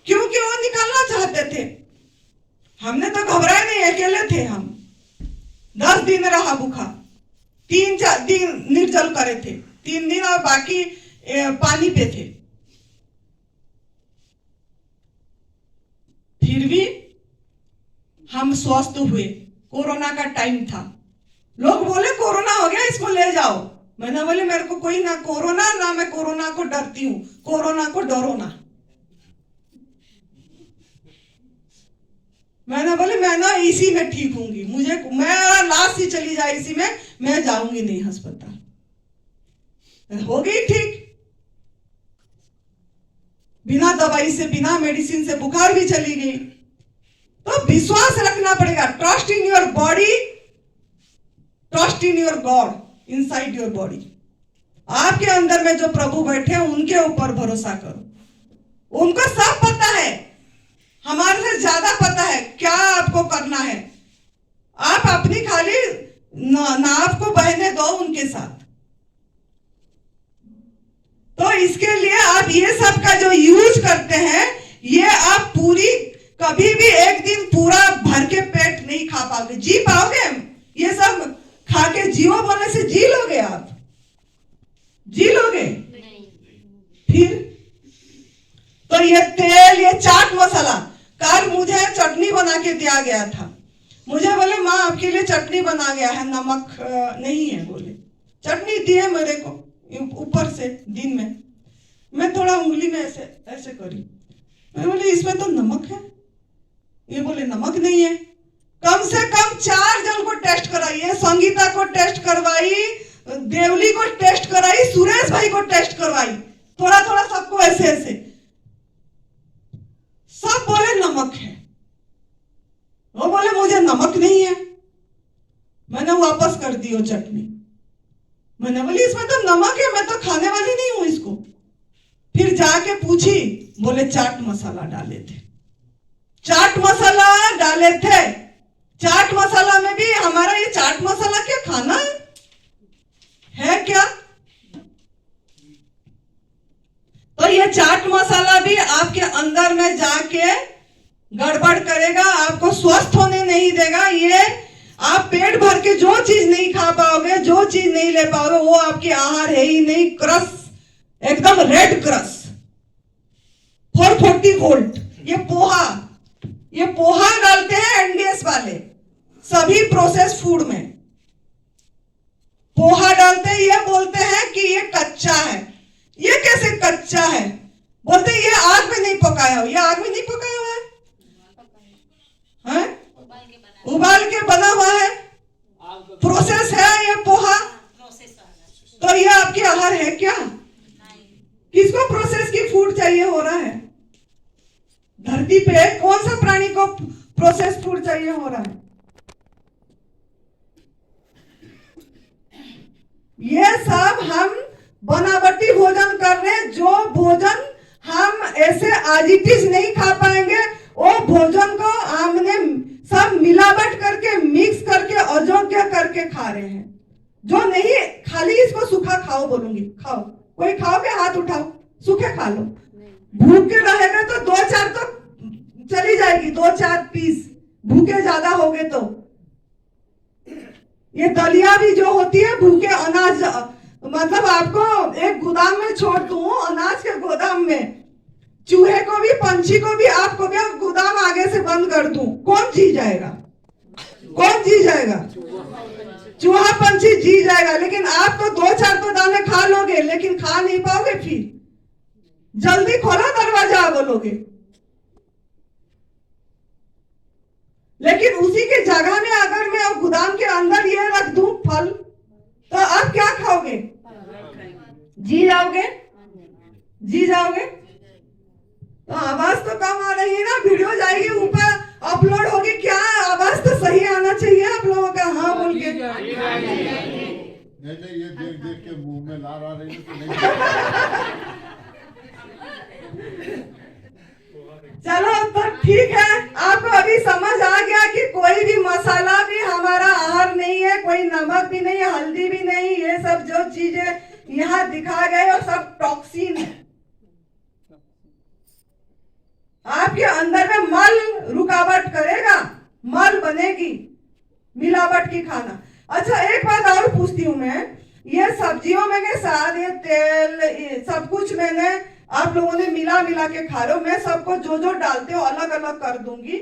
A: क्योंकि वो निकालना चाहते थे। हमने तो घबराए नहीं, अकेले थे हम। 10 दिन रहा बुखार, 3-4 दिन निर्जल करे थे, 3 दिन और बाकी पानी पे थे। फिर भी हम स्वस्थ हुए। कोरोना का टाइम था, लोग बोले कोरोना हो गया, इसको ले जाओ। मैंने बोले मेरे को कोई ना कोरोना, ना मैं कोरोना को डरती हूँ, कोरोना को डरो ना। मैंने बोले मैं ना इसी में ठीक होंगी, मेरा लाश ही चली जाए इसी में, मैं जाऊंगी नहीं अस्पताल। हो गई ठीक, बिना दवाई से, बिना मेडिसिन से बुखार भी चली गई। तो विश्वास रखना पड़ेगा। Trust in your body, trust in your God inside your body. आपके अंदर में जो प्रभु बैठे हैं उनके ऊपर भरोसा करो। उनको सब पता है, हमारे से ज्यादा पता है क्या आपको करना है। आप अपनी खाली नाव को बहने दो उनके साथ। तो इसके लिए आप ये सब का जो यूज करते हैं, ये आप पूरी कभी भी एक दिन पूरा भर के पेट नहीं खा पाओगे, जी पाओगे? ये सब खा के जियो बोलने से जी लोगे? आप जी लोगे? फिर तो ये तेल, ये चाट मसाला, कल मुझे चटनी बना के दिया गया था। मुझे बोले माँ आपके लिए चटनी बना गया है, नमक नहीं है। बोले चटनी दी है मेरे को ऊपर से दिन में। मैं थोड़ा उंगली में ऐसे ऐसे करी, मैं बोले इसमें तो नमक है। ये बोले नमक नहीं है। कम से कम 4 जन को टेस्ट कराई है, संगीता को टेस्ट करवाई, देवली को टेस्ट कराई, सुरेश भाई को टेस्ट करवाई, थोड़ा थोड़ा सबको ऐसे ऐसे, सब बोले नमक है। वो बोले मुझे नमक नहीं है। मैंने वापस कर दी वो चटनी। मैंने बोली इसमें तो नमक है, मैं तो खाने वाली नहीं हूं इसको। फिर जाके पूछी, बोले चाट मसाला डाले थे। चाट मसाला डाले थे। चाट मसाला में भी हमारा ये चाट मसाला क्या खाना है क्या? तो ये चाट मसाला भी आपके अंदर में जाके गड़बड़ करेगा, आपको स्वस्थ होने नहीं देगा। ये आप पेट भर के जो चीज नहीं खा पाओगे, जो चीज नहीं ले पाओगे, वो आपकी आहार है ही नहीं। क्रस, एकदम रेड क्रस, 440 वोल्ट। ये पोहा डालते हैं एनडीएस वाले सभी प्रोसेस फूड में। पोहा डालते हैं, ये बोलते हैं कि ये कच्चा है। ये कैसे कच्चा है? बोलते हैं ये आग में नहीं पकाया हो। ये आग में नहीं पकाया हुआ है? उबाल के बना हुआ है, प्रोसेस है ये पोहा। तो ये आपके आहार है क्या? किसको प्रोसेस की फूड चाहिए हो रहा है? धरती पे कौन सा प्राणी को प्रोसेस फूड चाहिए हो रहा है? ये सब हम बनावटी भोजन कर रहे हैं। जो भोजन हम ऐसे आज इट इज नहीं खा पाएंगे, वो भोजन को हमने सब मिलावट करके, मिक्स करके, अयोग्य करके खा रहे हैं। जो नहीं, खाली इसको सूखा खाओ बोलूंगी, खाओ। कोई खाओगे? हाथ उठाओ, सूखे खा लो। भूखे रहेगा तो 2-4 तो चली जाएगी, 2-4 पीस। भूखे ज्यादा हो गए तो ये दलिया भी जो होती है भूखे अनाज, मतलब आपको एक गोदाम में छोड़ दूं, अनाज के गोदाम में, चूहे को भी, पंछी को भी, आपको भी गोदाम आगे से बंद कर दूं, कौन जी जाएगा? कौन जी जाएगा? चूहा पंछी जी जाएगा। लेकिन आप तो 2-4 तो दाने खा लोगे, लेकिन खा नहीं पाओगे। फिर जल्दी खोलो दरवाजा बोलोगे। लेकिन उसी के जगह में अगर मैं गोदाम के अंदर ये रख दूं फल, तो आप क्या खाओगे? जी जाओगे? जी जाओगे? तो आवाज तो कम आ रही है ना, वीडियो जाएगी ऊपर, अपलोड होगी, क्या आवाज तो सही आना चाहिए आप लोगों का। हाँ बोल के
B: नहीं, ये देख देख के मुंह में लार आ रही है तो नहीं।
A: चलो तो ठीक है, आपको अभी समझ आ गया कि कोई भी मसाला भी हमारा आहार नहीं है, कोई नमक भी नहीं है, हल्दी भी नहीं, ये सब जो चीजें यहाँ दिखा गए और सब टॉक्सिन है। आपके अंदर में मल रुकावट करेगा, मल बनेगी मिलावट की खाना। अच्छा एक बात और पूछती हूँ मैं, ये सब्जियों में के साथ ये तेल, ये सब कुछ मैंने आप लोगों ने मिला के खा रहे हो। मैं सबको जो जो डालते हो अलग अलग कर दूंगी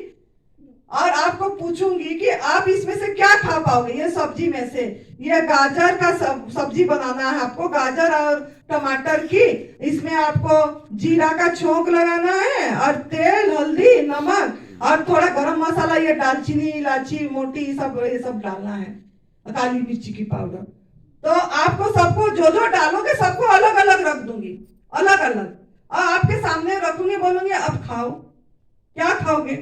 A: और आपको पूछूंगी कि आप इसमें से क्या खा पाओगे। ये सब्जी में से ये गाजर का सब्जी बनाना है आपको, गाजर और टमाटर की, इसमें आपको जीरा का छोंक लगाना है और तेल, हल्दी, नमक और थोड़ा गरम मसाला, ये दालचीनी, इलायची मोटी, ये सब डालना है, काली मिर्ची की पाउडर। तो आपको सबको जो जो डालोगे सबको अलग अलग रख दूंगी, अलग अलग, और आपके सामने रखूंगी, बोलूंगी अब खाओ। क्या खाओगे?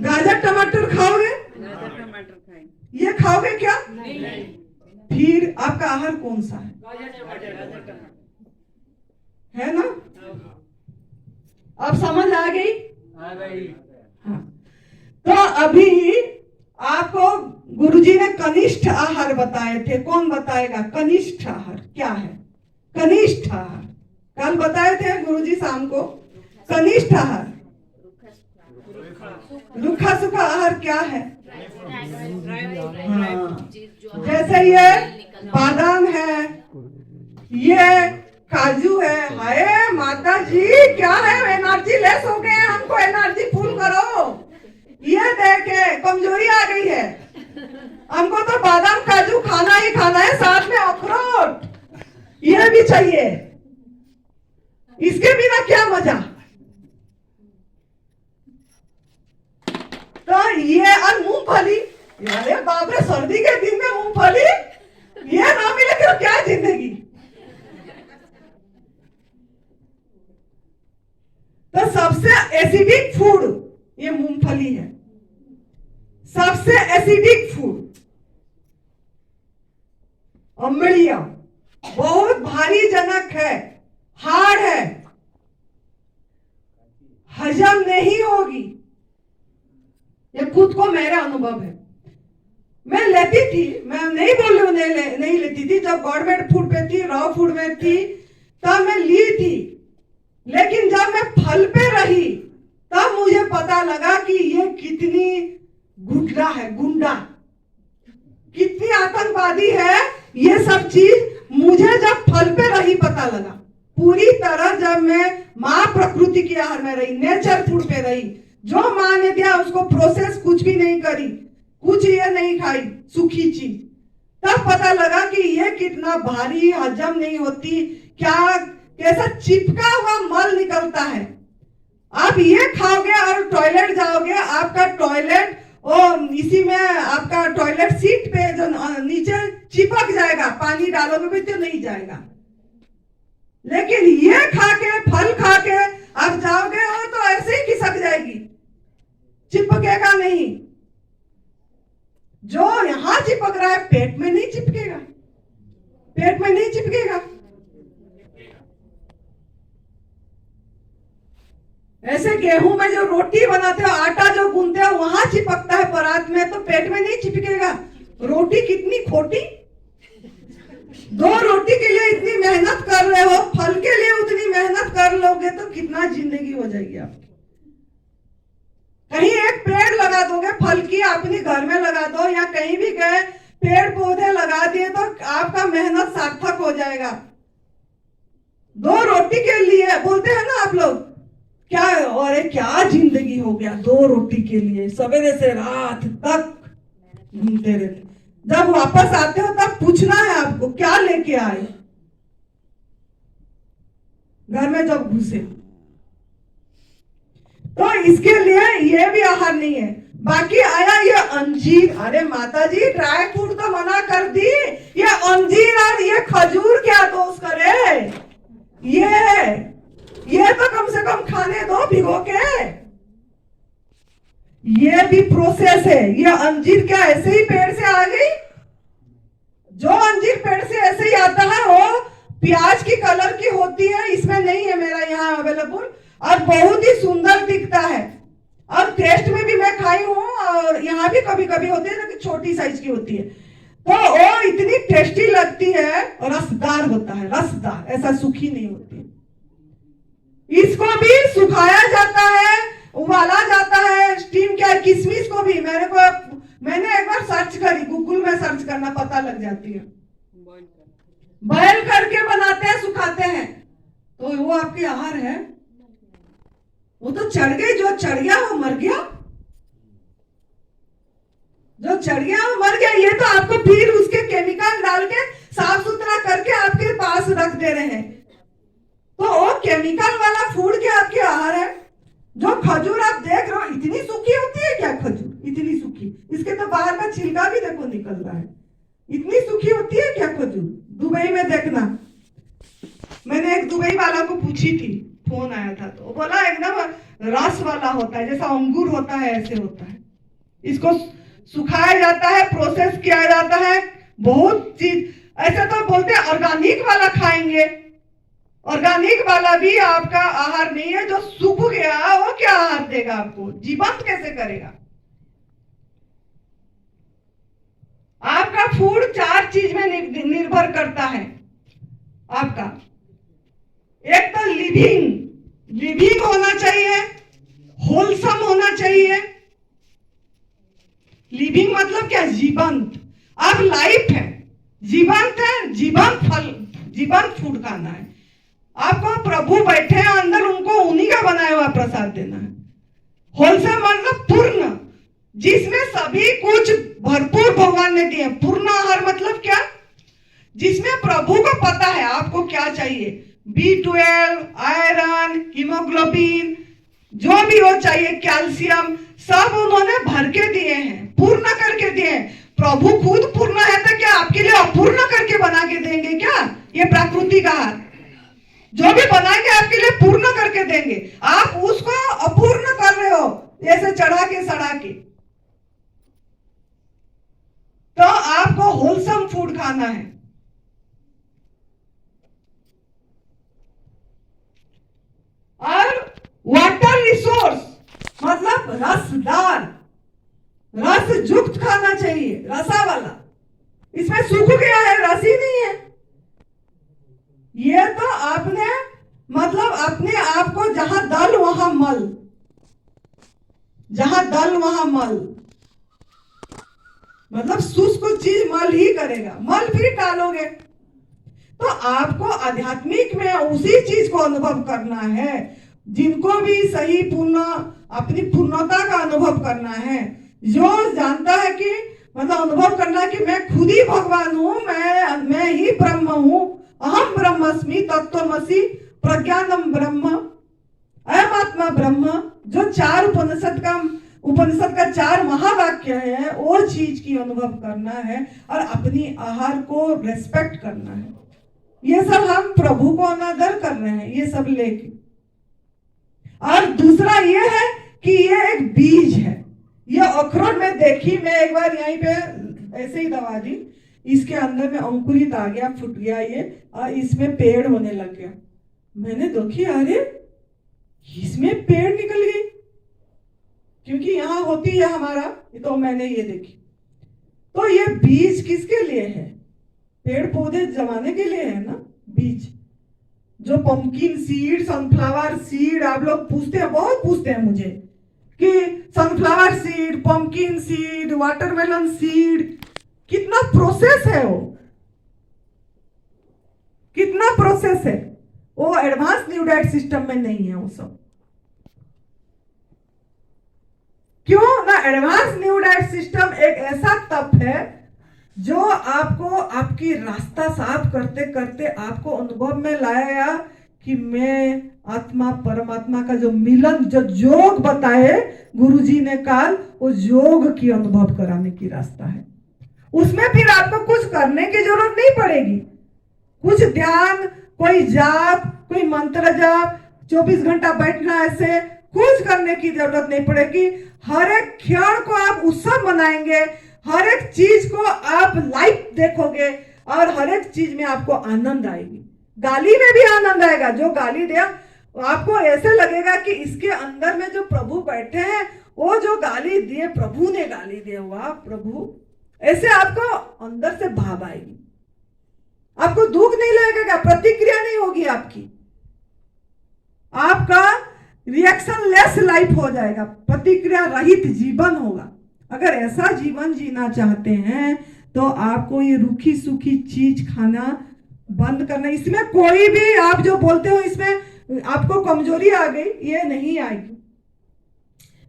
A: गाजर टमाटर खाओगे? ये खाओगे क्या? फिर आपका आहार कौन सा है ना? अब समझ आ गई? हाँ। तो अभी आपको गुरुजी ने कनिष्ठ आहार बताए थे। कौन बताएगा कनिष्ठ आहार क्या है? कनिष्ठ आहार कल बताए थे गुरुजी शाम को। कनिष्ठ आहार, रूखा सूखा आहार क्या है? हाँ, जैसे ये बादाम है, ये काजू है। हाय माता जी, क्या है? एनर्जी लेस हो गए, हमको एनर्जी फुल करो। ये देखे कमजोरी आ गई है, हमको तो बादाम काजू खाना ही खाना है, साथ में अखरोट ये भी चाहिए। इसके बिना क्या मजा? तो ये और मूंगफली, अरे बाप रे, सर्दी के दिन में मूंगफली, ये ना मिले तो क्या जिंदगी। तो सबसे एसिडिक फूड ये मूंगफली है, सबसे एसिडिक फूड। अम्लीय, बहुत भारी जनक है, हार्ड है, हजम नहीं होगी। ये खुद को मेरा अनुभव है। मैं लेती थी, मैं नहीं बोल रही हूं नहीं लेती थी। जब गवर्नमेंट फूड पे थी, रॉ फूड में थी, तब मैं ली थी। लेकिन जब मैं फल पे रही तब मुझे पता लगा कि ये कितनी गुंडा है, गुंडा, कितनी आतंकवादी है। ये सब चीज मुझे जब फल पे रही पता लगा। पूरी तरह जब मैं माँ प्रकृति की आहार में रही, नेचर फूड पे रही, जो माँ ने दिया उसको प्रोसेस कुछ भी नहीं करी, कुछ ये नहीं खाई सूखी चीज, तब पता लगा कि ये कितना भारी, हजम नहीं होती, क्या कैसा चिपका हुआ मल निकलता है। आप ये खाओगे और टॉयलेट जाओगे, आपका टॉयलेट और इसी में आपका टॉयलेट सीट पे जो नीचे चिपक जाएगा, पानी डालोगे भी तो नहीं जाएगा। लेकिन ये खा के, फल खा के आप जाओगे हो तो ऐसे ही खिसक जाएगी, चिपकेगा नहीं। जो यहां चिपक रहा है पेट में नहीं चिपकेगा, पेट में नहीं चिपकेगा। ऐसे गेहूं में जो रोटी बनाते हो, आटा जो गूंथते हो वहां चिपकता है परात में, तो पेट में नहीं चिपकेगा। रोटी कितनी खोटी, 2 रोटी के लिए इतनी मेहनत कर रहे हो, फल के लिए उतनी मेहनत कर लोगे तो कितना जिंदगी हो जाएगी आपकी। कहीं एक पेड़ लगा दोगे फल की, अपने घर में लगा दो या कहीं भी गए पेड़ पौधे लगा दिए तो आपका मेहनत सार्थक हो जाएगा। 2 रोटी के लिए बोलते हैं ना आप लोग, क्या और क्या जिंदगी हो गया 2 रोटी के लिए, सवेरे से रात तक घूमते रहते। जब वापस आते हो तब पूछना है आपको क्या लेके आए घर में जब घुसे। तो इसके लिए ये भी आहार नहीं है। बाकी आया ये अंजीर, अरे माता जी ड्राई फ्रूट तो मना कर दी, ये अंजीर और ये खजूर क्या दोष करे, ये तो कम से कम खाने दो भिगो के। ये भी प्रोसेस है। ये अंजीर क्या ऐसे ही पेड़ से आ गई? जो अंजीर पेड़ से ऐसे ही आता है वो प्याज की कलर की होती है, इसमें नहीं है मेरा यहाँ अवेलेबल, और बहुत ही सुंदर दिखता है और टेस्ट में भी मैं खाई हूँ, और यहाँ भी कभी कभी होती है लेकिन छोटी साइज की होती है, तो वो इतनी टेस्टी लगती है और रसदार होता है, रसदार, ऐसा सूखी नहीं होती। इसको भी सुखाया जाता है, उबाला जाता है, स्टीम किया। किशमिश को भी मैंने एक बार सर्च करी, गूगल में सर्च करना पता लग जाती है, बॉयल करके बनाते हैं, सुखाते हैं, तो वो आपके आहार है। वो तो चढ़ गई, जो चढ़ गया वो मर गया, जो चढ़ गया वो मर गया। ये तो आपको फिर उसके केमिकल डाल के साफ सुथरा करके आपके पास रख दे रहे हैं, तो वो केमिकल वाला फूड क्या आपके आहार है। जो खजूर आप देख रहे हो इतनी सूखी होती है क्या खजूर, इतनी सूखी, इसके तो बाहर का छिलका भी देखो निकल रहा है, इतनी सूखी होती है क्या खजूर। दुबई में देखना, मैंने एक दुबई वाला को पूछी थी, फोन आया था, तो बोला एकदम रस वाला होता है, जैसा अंगूर होता है ऐसे होता है। इसको सुखाया जाता है, प्रोसेस किया जाता है, बहुत चीज। ऐसे तो बोलते हैं ऑर्गेनिक वाला खाएंगे, ऑर्गेनिक वाला भी आपका आहार नहीं है। जो सूख गया वो क्या आहार देगा आपको, जीवंत कैसे करेगा। आपका फूड 4 चीज में निर्भर करता है आपका। एक तो लिविंग होना चाहिए, होलसम होना चाहिए। लिविंग मतलब क्या, जीवंत। आप लाइफ है, जीवंत है, जीवंत फल, जीवंत फूड खाना है आपको। प्रभु बैठे हैं अंदर, उनको उन्हीं का बनाया हुआ प्रसाद देना है। होलसम मतलब पूर्ण, जिसमें सभी कुछ भरपूर भगवान ने दिए। पूर्ण आहार मतलब क्या, जिसमें प्रभु को पता है आपको क्या चाहिए, B12, आयरन, हीमोग्लोबिन, जो भी वो चाहिए, कैल्शियम, सब उन्होंने भर के दिए हैं, पूर्ण करके दिए हैं। प्रभु खुद पूर्ण है तो क्या आपके लिए अपूर्ण करके बना के देंगे क्या। ये प्रकृति का आहार जो भी बनाएंगे आपके लिए पूर्ण करके देंगे, आप उसको अपूर्ण कर रहे हो जैसे चढ़ा के सड़ा के। तो आपको होलसम फूड खाना है। और वाटर रिसोर्स मतलब रसदार, रस युक्त खाना चाहिए, रसा वाला। इसमें सूख गया है, रस ही नहीं है। ये तो आपने मतलब अपने आप को जहां दल वहां मल, जहां दल वहां मल, मतलब शुष्क चीज मल ही करेगा, मल फिर डालोगे। तो आपको आध्यात्मिक में उसी चीज को अनुभव करना है। जिनको भी सही पूर्ण अपनी पूर्णता का अनुभव करना है, जो जानता है कि मतलब अनुभव करना कि मैं खुद ही भगवान हूं, मैं ही ब्रह्म हूं, अहम ब्रह्मस्मि तत्त्वमसि प्रज्ञानम ब्रह्म, अयम आत्मा ब्रह्म, जो चार उपनिषद का चार महावाक्य है, और चीज की अनुभव करना है और अपनी आहार को रेस्पेक्ट करना है। ये सब हम प्रभु को अनादर कर रहे हैं, ये सब लेके। और दूसरा ये है कि ये एक बीज है। ये अखरोट में देखी, मैं एक बार यहीं पे ऐसे ही दबा दी, इसके अंदर में अंकुरित आ गया, फूट गया ये, और इसमें पेड़ होने लग गया। मैंने देखी, अरे इसमें पेड़ निकल गई, क्योंकि यहाँ होती है हमारा, तो मैंने ये देखी। तो ये बीज किसके लिए है? पेड़ पौधे जमाने के लिए है ना बीज। जो पंपकिन सीड, सनफ्लावर सीड, आप लोग पूछते हैं, बहुत पूछते हैं मुझे कि sunflower seed, pumpkin seed, watermelon seed, कितना प्रोसेस है वो, कितना प्रोसेस है वो। एडवांस न्यू डाइट सिस्टम में नहीं है वो सब। क्यों ना? एडवांस न्यू डाइट सिस्टम एक ऐसा तप है जो आपको आपकी रास्ता साफ करते करते आपको अनुभव में लाएगा कि मैं आत्मा परमात्मा का जो मिलन, जो योग बताए गुरुजी ने काल, वो योग की अनुभव कराने की रास्ता है। उसमें फिर आपको कुछ करने की जरूरत नहीं पड़ेगी। कुछ ध्यान, कोई जाप, कोई मंत्र जाप, 24 घंटा बैठना, ऐसे कुछ करने की जरूरत नहीं पड़ेगी। हर एक क्षण को आप उत्सव मनाएंगे, हर एक चीज को आप लाइव देखोगे, और हर एक चीज में आपको आनंद आएगी। गाली में भी आनंद आएगा। जो गाली दिया आपको ऐसे लगेगा कि इसके अंदर में जो प्रभु बैठे हैं, वो जो गाली दिए, प्रभु ने गाली दिया, वाह प्रभु, ऐसे आपको अंदर से भाव आएगी। आपको दुख नहीं लगेगा, प्रतिक्रिया नहीं होगी आपकी, आपका रिएक्शन लेस लाइफ हो जाएगा, प्रतिक्रिया रहित जीवन होगा। अगर ऐसा जीवन जीना चाहते हैं तो आपको ये रूखी सूखी चीज खाना बंद करना। इसमें कोई भी आप जो बोलते हो इसमें आपको कमजोरी आ गई, ये नहीं आएगी।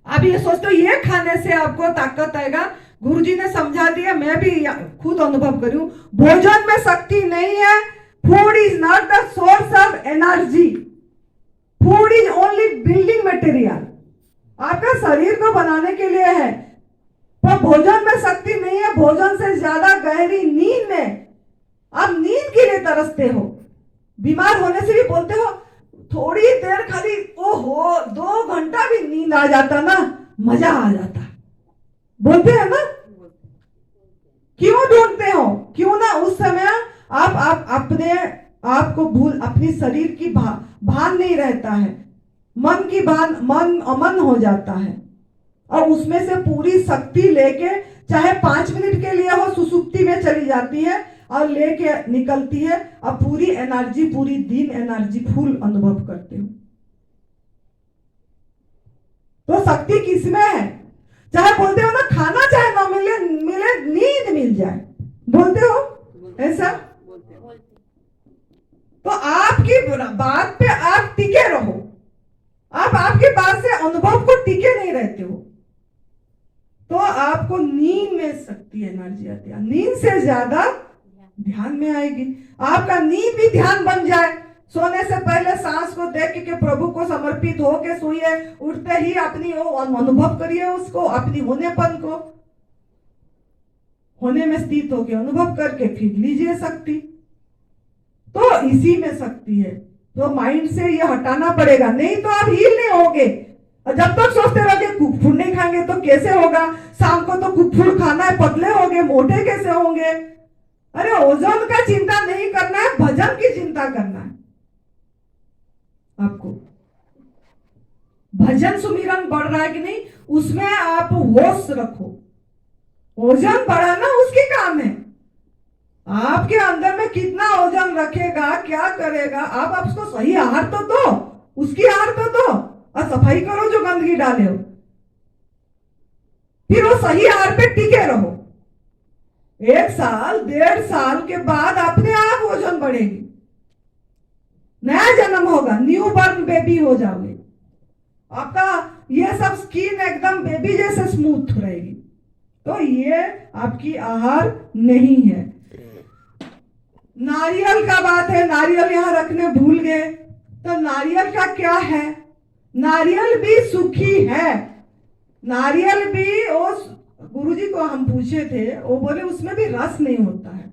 A: आप ये सोचते हो ये खाने से आपको ताकत आएगा, गुरुजी ने समझा दिया, मैं भी खुद अनुभव करूं, भोजन में शक्ति नहीं है। Food is not the source of energy, food is only building material, आपका शरीर को बनाने के लिए है, पर भोजन में शक्ति नहीं है। भोजन से ज्यादा गहरी नींद में, आप नींद के लिए तरसते हो। बीमार होने से भी बोलते हो थोड़ी देर खाली, ओहो 2 घंटा भी नींद आ जाता ना, मजा आ जाता, बोलते हैं ना। क्यों ढूंढते हो? क्यों ना उस समय आप अपने आपको भूल, अपनी शरीर की भान नहीं रहता है, मन की भान, मन अमन हो जाता है, और उसमें से पूरी शक्ति लेके, चाहे 5 मिनट के लिए हो, सुसुप्ति में चली जाती है और लेके निकलती है, और पूरी एनर्जी, पूरी दिन एनर्जी फुल अनुभव करते हो। तो शक्ति किसमें है? चाहे बोलते हो ना खाना चाहे ना मिले, नींद मिल जाए, बोलते हो ऐसा। तो आपकी बात पे आप टिके रहो, आप आपकी बात से अनुभव को टिके नहीं रहते हो, तो आपको नींद में शक्ति, एनर्जी आती है। नींद से ज्यादा ध्यान में आएगी। आपका नींद भी ध्यान बन जाए, सोने से पहले सांस को देख के प्रभु को समर्पित होके सोइए, उठते ही अपनी वो अनुभव करिए उसको, अपनी होनेपन को, होने में स्थित होके अनुभव करके फिर लीजिए शक्ति। तो इसी में शक्ति है। तो माइंड से ये हटाना पड़ेगा, नहीं तो आप हील नहीं होगे। और जब तक सोचते रहोगे कुक फूड नहीं खाएंगे तो कैसे होगा, शाम को तो कुक फूड खाना है, पतले होंगे, मोटे कैसे होंगे। अरे ओजन का चिंता नहीं करना है, भजन की चिंता करना है आपको। भजन सुमिरन बढ़ रहा है कि नहीं, उसमें आप होश रखो। ओजन बढ़ाना उसके काम है, आपके अंदर में कितना ओजन रखेगा, क्या करेगा, आप उसको सही आहार तो दो, उसकी आहार तो दो, और सफाई करो जो गंदगी डाले हो, फिर वो सही आहार पे टिके रहो। 1 साल 1.5 साल के बाद अपने आप वजन बढ़ेगी, नया जन्म होगा, न्यू बॉर्न बेबी हो जाओगे, आपका ये सब स्किन एकदम बेबी जैसे स्मूथ रहेगी। तो ये आपकी आहार नहीं है। नारियल का बात है, नारियल यहां रखने भूल गए, तो नारियल का क्या है? नारियल भी सुखी है। नारियल भी, वो गुरुजी को हम पूछे थे, वो बोले उसमें भी रस नहीं होता है,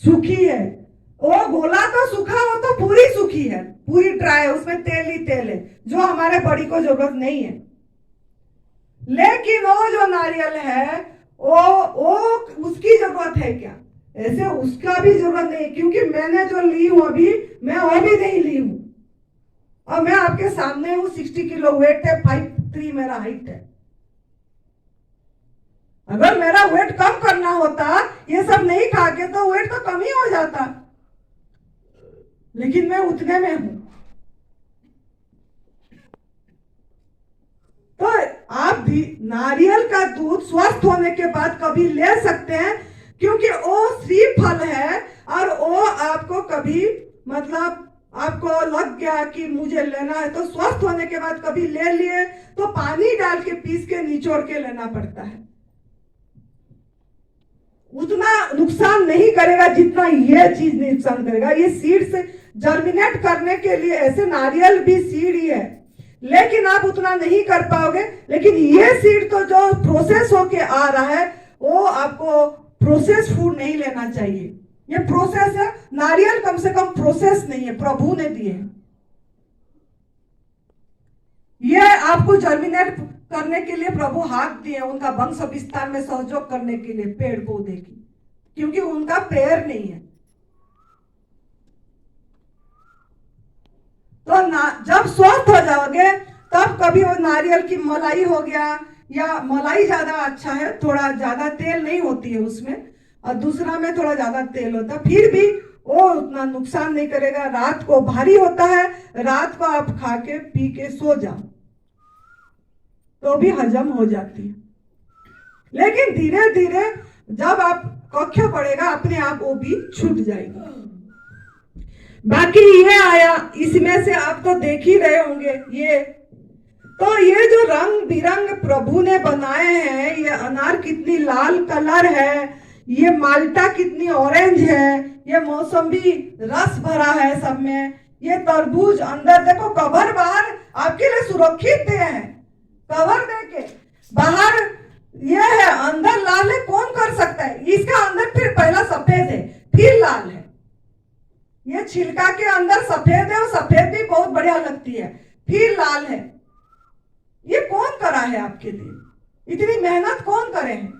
A: सूखी है। वो गोला तो सूखा, वो तो पूरी सूखी है, पूरी ड्राई है, उसमें तेल ही तेल है, जो हमारे बॉडी को जरूरत नहीं है। लेकिन वो जो नारियल है, वो उसकी जरूरत है क्या? ऐसे उसका भी जरूरत नहीं, क्योंकि मैंने जो ली हूं अभी, मैं वो भी नहीं ली हूं। और मैं आपके सामने हूं, 60 किलो वेट है, 5'3" मेरा हाइट है। अगर मेरा वेट कम करना होता, ये सब नहीं खा के, तो वेट तो कम ही हो जाता, लेकिन मैं उतने में हूं। तो आप भी नारियल का दूध स्वस्थ होने के बाद कभी ले सकते हैं, क्योंकि वो श्री फल है, और वो आपको कभी, मतलब आपको लग गया कि मुझे लेना है, तो स्वस्थ होने के बाद कभी ले लिए तो पानी डाल के पीस के निचोड़ के लेना पड़ता है। उतना नुकसान नहीं करेगा जितना ये चीज नुकसान करेगा। ये सीड से जर्मिनेट करने के लिए, ऐसे नारियल भी सीड ही है, लेकिन आप उतना नहीं कर पाओगे। लेकिन ये सीड तो जो प्रोसेस होके आ रहा है, वो आपको प्रोसेस फूड नहीं लेना चाहिए। ये प्रोसेस है, नारियल कम से कम प्रोसेस नहीं है, प्रभु ने दिए। ये आपको जर्मिनेट करने के लिए प्रभु हाथ दिए, उनका वंश विस्तार में सहयोग करने के लिए पेड़ पौधे की, क्योंकि उनका पैर नहीं है। तो जब स्वस्थ हो जाओगे, तब कभी वो नारियल की मलाई हो गया, या मलाई ज्यादा अच्छा है, थोड़ा ज्यादा तेल नहीं होती है उसमें, और दूसरा में थोड़ा ज्यादा तेल होता है, फिर भी वो उतना नुकसान नहीं करेगा। रात को भारी होता है, रात को आप खा के पी के सो जाओ तो भी हजम हो जाती है। लेकिन धीरे धीरे जब आप कक्ष पड़ेगा, अपने आप वो भी छूट जाएगी। बाकी ये आया, इसमें से आप तो देख ही रहे होंगे, ये जो रंग बिरंग प्रभु ने बनाए हैं, ये अनार कितनी लाल कलर है, ये माल्टा कितनी ऑरेंज है, ये मौसम्बी रस भरा है सब में, ये तरबूज अंदर देखो, कवर बाहर आपके लिए सुरक्षित दिए हैं, कवर देके बाहर ये है, अंदर लाल है, कौन कर सकता है इसका? अंदर फिर पहला सफेद है, फिर लाल है। ये छिलका के अंदर सफेद है, और सफेद भी बहुत बढ़िया लगती है, फिर लाल है। ये कौन करा है आपके लिए? इतनी मेहनत कौन करे हैं?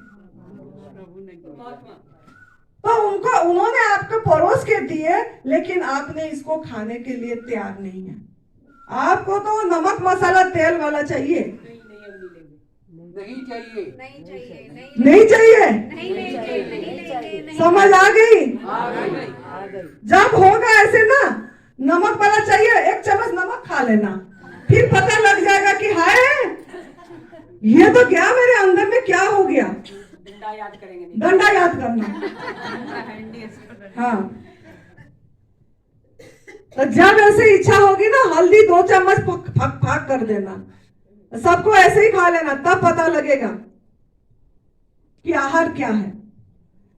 A: तो उन्होंने आपको परोस के दिए, लेकिन आपने इसको खाने के लिए तैयार नहीं है। आपको तो नमक मसाला तेल वाला चाहिए, नहीं चाहिए। समझ आ गई? जब होगा ऐसे ना, नमक वाला चाहिए, 1 चम्मच नमक खा लेना, फिर पता लग जाएगा कि हाय, ये तो क्या मेरे अंदर में क्या हो गया। डंडा याद करना। हाँ, तो जब ऐसे इच्छा होगी ना, हल्दी 2 चम्मच फाक कर देना, सबको ऐसे ही खा लेना, तब पता लगेगा कि आहार क्या है।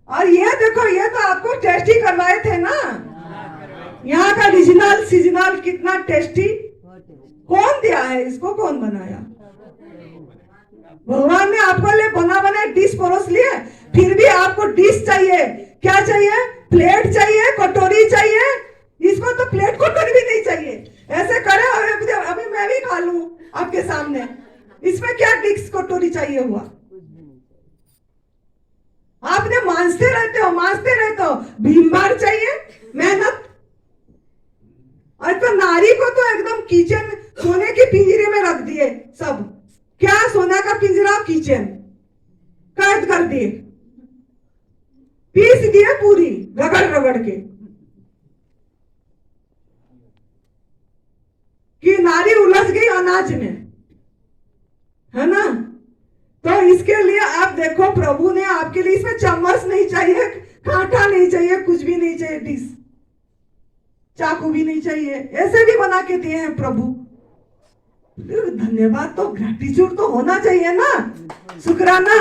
A: और ये देखो, ये तो आपको टेस्टी करवाए थे ना, यहाँ का रीजनल सीजनल कितना टेस्टी, कौन दिया है इसको? कौन बनाया? भगवान ने आपको लिए बना बनाए डिश परोस लिए, फिर भी आपको डिश चाहिए। क्या चाहिए? प्लेट चाहिए, कटोरी चाहिए। इसको तो प्लेट कटोरी भी नहीं चाहिए, ऐसे करे अभी मैं भी खा लूं आपके सामने, इसमें क्या डिश कटोरी चाहिए हुआ? आपने मांझते रहते हो, भीमबार चाहिए, मेहनत। और तो नारी को तो एकदम किचन, सोने के पिंजरे में रख दिए सब, क्या सोना का पिंजरा, किचन कैद कर दिए, पीस दिए पूरी रगड़ रगड़ के, कि नारी उलझ गई अनाज में, है ना? तो इसके लिए आप देखो, प्रभु ने आपके लिए, इसमें चम्मच नहीं चाहिए, कांटा नहीं चाहिए, कुछ भी नहीं चाहिए, डिश चाकू भी नहीं चाहिए, ऐसे भी बना के दिए हैं प्रभु। धन्यवाद, तो ग्रैटिट्यूड तो होना चाहिए ना, शुक्राना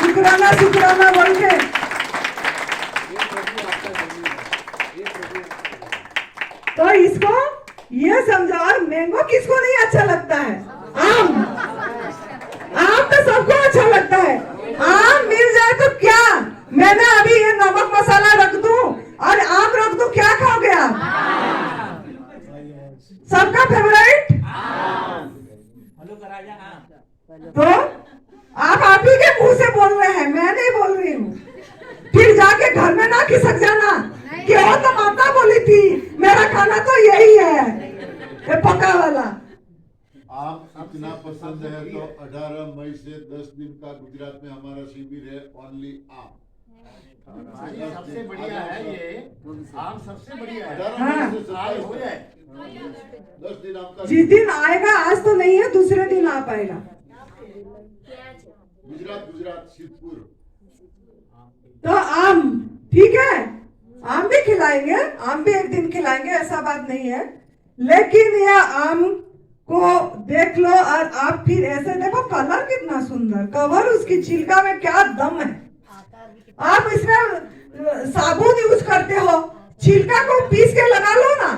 A: शुक्राना शुक्राना बोल के। तो इसको ये समझो। और मैंगो किसको नहीं अच्छा लगता है? आम। आम तो सबको अच्छा लगता है। आम मिल जाए तो क्या, मैंने अभी ये नमक मसाला रख दूं और आम रख दूं, क्या खाओगे आप? सबका फेवरेट तो आप ही के मुंह से बोल रहे हैं, मैं नहीं बोल रही हूँ। फिर जाके घर में ना खिसक जाना कि वो तो माता बोली थी, मेरा खाना तो यही है, ये पका वाला।
B: आप इतना पसंद है तो 18 मई से 10 दिन का गुजरात में हमारा शिविर है, ओनली आम।
C: सबसे बढ़िया है ये आम, सबसे बढ़िया है।
B: 18
A: हाँ।
B: मई से
C: आज हो
B: 27
C: जाए
B: 10 दिन आपका
A: जिस दिन आएगा, आज तो नहीं है, दूसरे दिन आ पाएगा।
B: गुजरात सिद्धपुर।
A: तो आम ठीक है, आम भी खिलाएंगे, आम भी एक दिन खिलाएंगे, ऐसा बात नहीं है। लेकिन यह आम को देख लो और आप फिर ऐसे देखो, कलर कितना सुंदर, कवर उसकी छिलका में क्या दम है। आप इसमें साबुन यूज करते हो, छिलका को पीस के लगा लो ना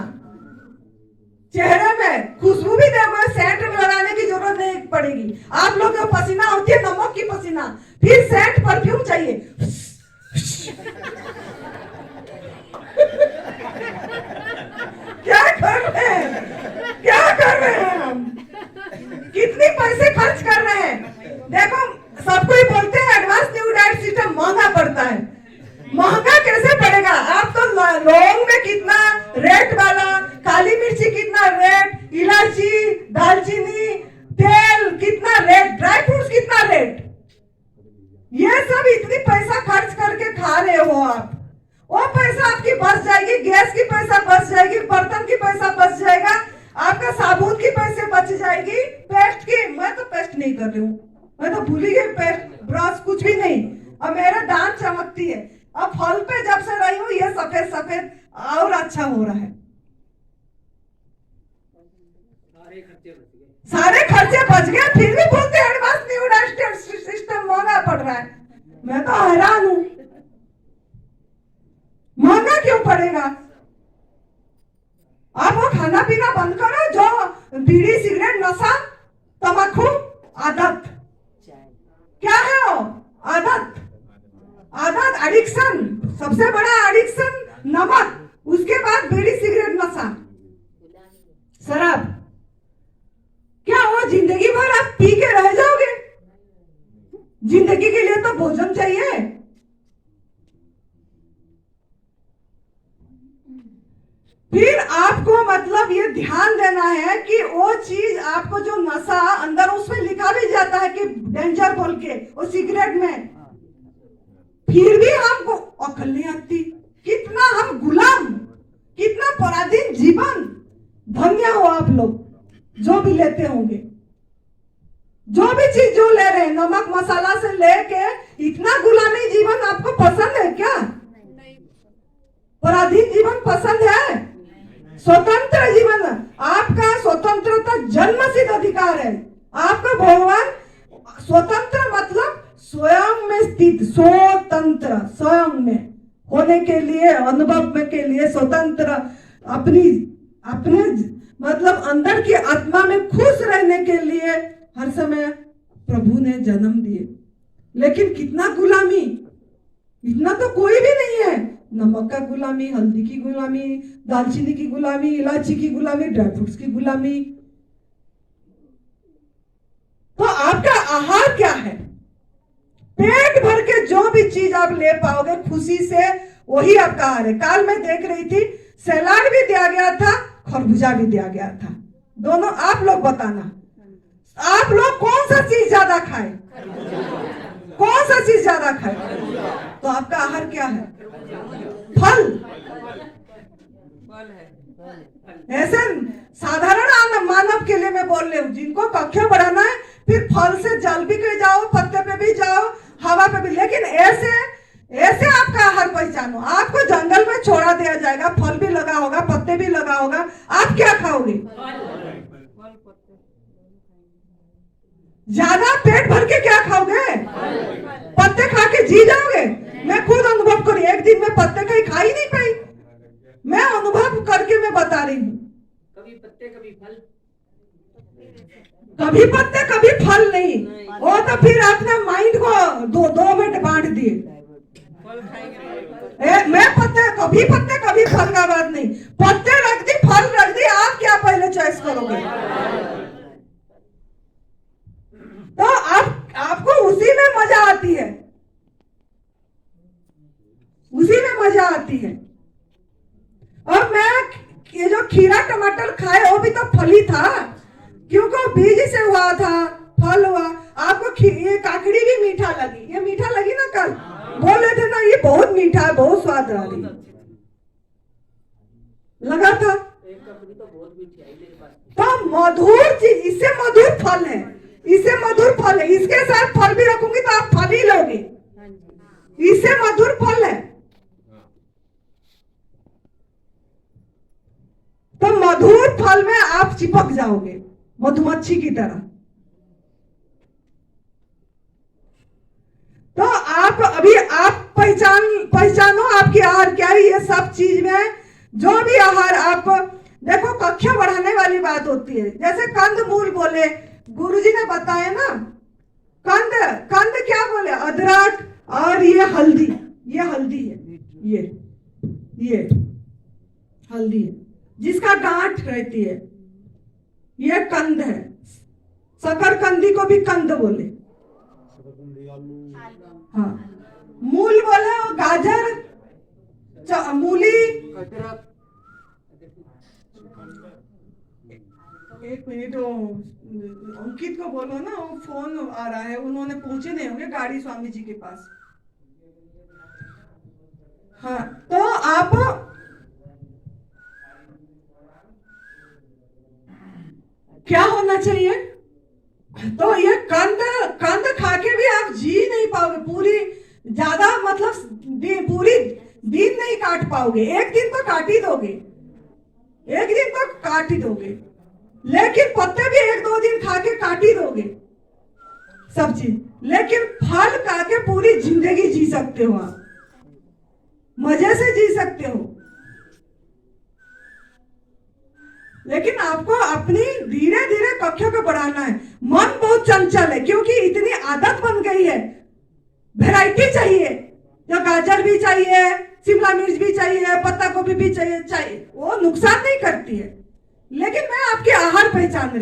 A: चेहरे में, खुशबू भी देखो, सेंट लगाने की जरूरत नहीं पड़ेगी। आप लोग को पसीना होती है, नमक की पसीना, फिर सेंट परफ्यूम चाहिए। क्या कर रहे हैं, क्या कर रहे हैं हम? कितने पैसे खर्च कर रहे हैं? देखो, सबको ही बोलते हैं एडवांस न्यू डाइट सिस्टम महंगा पड़ता है। महंगा कैसे पड़ेगा? आप तो लौंग में कितना रेट वाला, काली मिर्ची कितना रेट, इलायची, दालचीनी, तेल कितना रेट, ड्राई फ्रूट्स कितना रेट, ये सब इतनी पैसा खर्च करके खा रहे हो आप। वो पैसा आपकी बच जाएगी, गैस की पैसा बच जाएगी, बर्तन की पैसा बच जाएगा, आपका साबुन की पैसे बच जाएगी, पेस्ट की, मैं तो पेस्ट नहीं कर रही हूँ, मैं तो भूली गई, पेस्ट ब्रश कुछ भी नहीं। अब मेरा दांत चमकती है। अब फल पे जब से रही हूँ, ये सफेद सफेद और अच्छा हो रहा है। सारे खर्चे बच गए, फिर भी बोलते हैं एडवांस न्यू डाइट सिस्टम महंगा पड़ रहा है। मैं तो हैरान हूँ, महंगा क्यों पड़ेगा? आप वो खाना पीना बंद करो जो बीड़ी, सिगरेट, नशा, तंबाकू आदत, क्या है वो आदत? आदत, एडिक्शन, सबसे बड़ा एडिक्शन नमक, उसके बाद बीड़ी, सिगरेट, नशा, शराब। क्या वो जिंदगी भर आप पी के रह जाओगे? जिंदगी के लिए तो भोजन चाहिए। फिर आपको मतलब ये ध्यान देना है कि वो चीज आपको जो नशा अंदर, उसमें लिखा भी जाता है कि डेंजर बोल के, वो सिगरेट में, फिर भी हमको अकल नहीं आती। कितना हम गुलाम, कितना पराधीन जीवन। धन्य हो आप लोग जो भी लेते होंगे, जो भी चीज जो ले रहे हैं, नमक मसाला से लेके, इतना गुलामी जीवन आपको पसंद है क्या? पराधीन जीवन पसंद है? स्वतंत्र जीवन, आपका स्वतंत्रता जन्मसिद्ध अधिकार है। आपका भगवान स्वतंत्र मतलब स्वयं में स्थित, स्वतंत्र, स्वयं में होने के लिए, अनुभव में के लिए स्वतंत्र, अपने मतलब अंदर की आत्मा में खुश रहने के लिए हर समय प्रभु ने जन्म दिए। लेकिन कितना गुलामी, इतना तो कोई भी नहीं है। नमक का गुलामी, हल्दी की गुलामी, दालचीनी की गुलामी, इलायची की गुलामी, ड्राई फ्रूट्स की गुलामी। तो आपका आहार क्या है? पेट भर के जो भी चीज आप ले पाओगे खुशी से, वही आपका आहार है। काल मैं देख रही थी, सलाद भी दिया गया था, खरबूजा भी दिया गया था, दोनों। आप लोग बताना, आप लोग कौन सा चीज ज्यादा खाए? कौन सा चीज ज्यादा खाए? तो आपका आहार क्या है? फल। ऐसे साधारण मानव के लिए मैं बोल रही हूँ, जिनको कक्षा बढ़ाना है, फिर फल से जल भी के जाओ, पत्ते पे भी जाओ, हवा पे भी। लेकिन ऐसे ऐसे आपका आहार पहचानो। आपको जंगल में छोड़ा दिया जाएगा, फल भी लगा होगा, पत्ते भी लगा होगा, आप क्या खाओगे? ज्यादा पेट भर के क्या खाओगे? पत्ते खा के जी जाओगे? मैं खुद अनुभव करी, एक दिन में पत्ते कहीं खा ही नहीं पाई। मैं अनुभव करके मैं बता रही कभी पत्ते कभी फल नहीं। वो तो फिर अपने माइंड को दो में बांट दिए। मैं कभी फल का बात नहीं, पत्ते रख दी फल रख दी, आप क्या पहले चॉइस करोगे? तो आपको उसी में मजा आती है, उसी में मजा आती है। और मैं ये जो खीरा टमाटर खाए वो भी तो फल ही था, क्योंकि बीज से हुआ था, फल हुआ। आपको ये काकड़ी भी मीठा लगी, ये मीठा लगी ना, कल बोल रहे थे ना ये बहुत मीठा है, बहुत स्वाद आ रही लगा था। तो मधुर चीज, इससे मधुर फल है, इससे मधुर फल है। इसके साथ फल भी रखूंगी तो आप फल ही लोगे, इससे मधुर फल है। तो मधुर फल में आप चिपक जाओगे मधुमक्खी की तरह। तो आप पहचानो आपकी आहार क्या है। ये सब चीज में जो भी आहार आप देखो, कक्षा बढ़ाने वाली बात होती है। जैसे कंद मूल बोले, गुरुजी ने बताया ना, कंद क्या बोले, अदरक और ये हल्दी, ये हल्दी है, ये हल्दी है जिसका गांठ रहती है, ये कंद है। शकरकंदी को भी कंद बोले। हाँ, मूल बोले गाजर, मूली। एक मिनट, अंकित को बोलो ना, वो फोन आ रहा है, उन्होंने पहुंचे नहीं होंगे गाड़ी स्वामी जी के पास। हाँ, तो आप क्या होना चाहिए? तो ये कंद खा के भी आप जी नहीं पाओगे, पूरी ज्यादा मतलब पूरी दिन नहीं काट पाओगे। एक दिन तो काट ही दोगे, एक दिन तो काट ही दोगे, लेकिन पत्ते भी एक दो दिन खा के काट ही दोगे सब चीज। लेकिन फल खा के पूरी जिंदगी जी सकते हो, आप मजे से जी सकते हो। लेकिन आपको अपनी धीरे धीरे कक्षों को बढ़ाना है। मन बहुत चंचल है, क्योंकि इतनी आदत बन गई है। वैरायटी चाहिए, जो गाजर भी चाहिए, शिमला मिर्च भी चाहिए, पत्ता गोभी भी चाहिए। वो नुकसान नहीं करती है, लेकिन मैं आपके आहार पहचान कर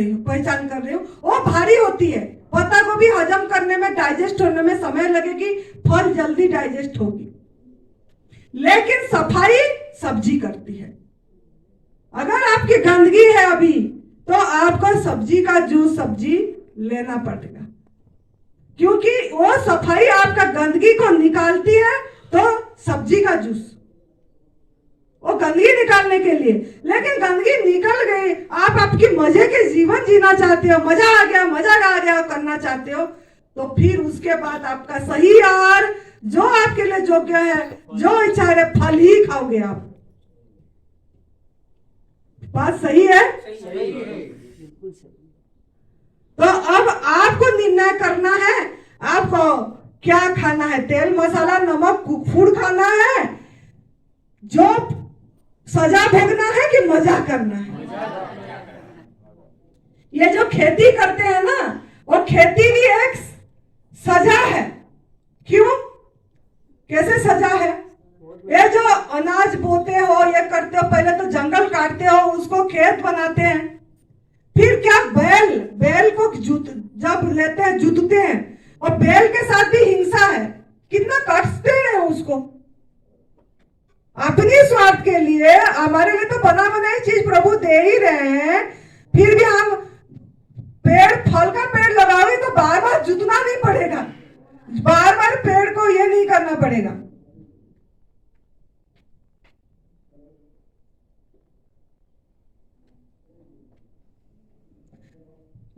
A: रही हूँ। वो भारी होती है, पत्ता गोभी हजम करने में, डाइजेस्ट होने में समय लगेगी, फल जल्दी डाइजेस्ट होगी। लेकिन सफाई सब्जी करती है। अगर आपकी गंदगी है अभी, तो आपको सब्जी का जूस सब्जी लेना पड़ेगा, क्योंकि वो सफाई आपका गंदगी को निकालती है। तो सब्जी का जूस, वो गंदगी निकालने के लिए। लेकिन गंदगी निकल गई, आप आपकी मजे के जीवन जीना चाहते हो, मजा आ गया करना चाहते हो, तो फिर उसके बाद आपका सही आहार जो आपके लिए योग्य है, जो इच्छा है, फल ही खाओगे आप। बात सही है? तो अब आपको निर्णय करना है, आपको क्या खाना है। तेल मसाला नमक फूड खाना है, जो सजा भोगना है कि मजा करना है। ये जो खेती करते हैं ना, वो खेती भी एक सजा है। क्यों? कैसे सजा है? ये जो अनाज बोते हो, ये करते हो, पहले तो जंगल काटते हो, उसको खेत बनाते हैं, फिर क्या बैल को जब लेते हैं जुतते हैं, और बैल के साथ भी हिंसा है, कितना काटते हैं उसको अपनी स्वार्थ के लिए। हमारे लिए तो बना बनाई चीज प्रभु दे ही रहे हैं, फिर भी हम फल का पेड़ लगाओगे तो बार बार जुतना नहीं पड़ेगा, बार बार पेड़ को ये नहीं करना पड़ेगा।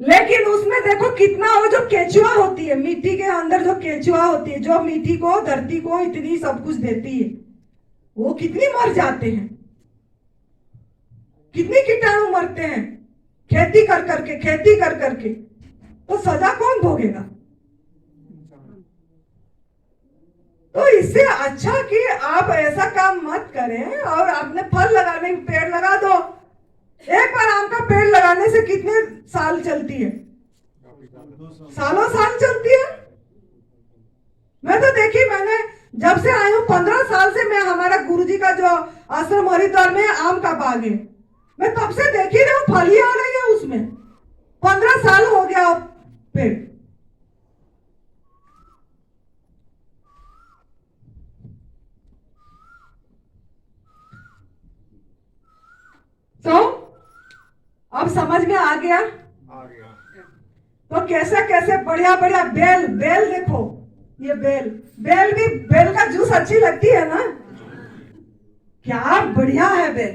A: लेकिन उसमें देखो कितना, वो जो केचुआ होती है, मिट्टी के अंदर जो केचुआ होती है, जो मिट्टी को, धरती को इतनी सब कुछ देती है, वो कितनी मर जाते हैं, कितनी कीटाणु मरते हैं खेती कर करके। तो सजा कौन भोगेगा? तो इससे अच्छा कि आप ऐसा काम मत करें, और आपने फल लगाने पेड़ लगा दो। एक बार आम का पेड़ लगाने से कितने साल चलती है? सालों साल चलती है। मैं तो देखी, मैंने जब से आई हूँ 15 साल से मैं, हमारा गुरुजी का जो आश्रम हरिद्वार में आम का बाग है, मैं तब से देखी रही हूँ, फली आ रही है उसमें। 15 साल हो गया पेड़। तो अब समझ में आ गया। तो कैसे कैसे बढ़िया बढ़िया बेल, बेल देखो, ये बेल, बेल भी, बेल का जूस अच्छी लगती है ना, क्या बढ़िया है बेल।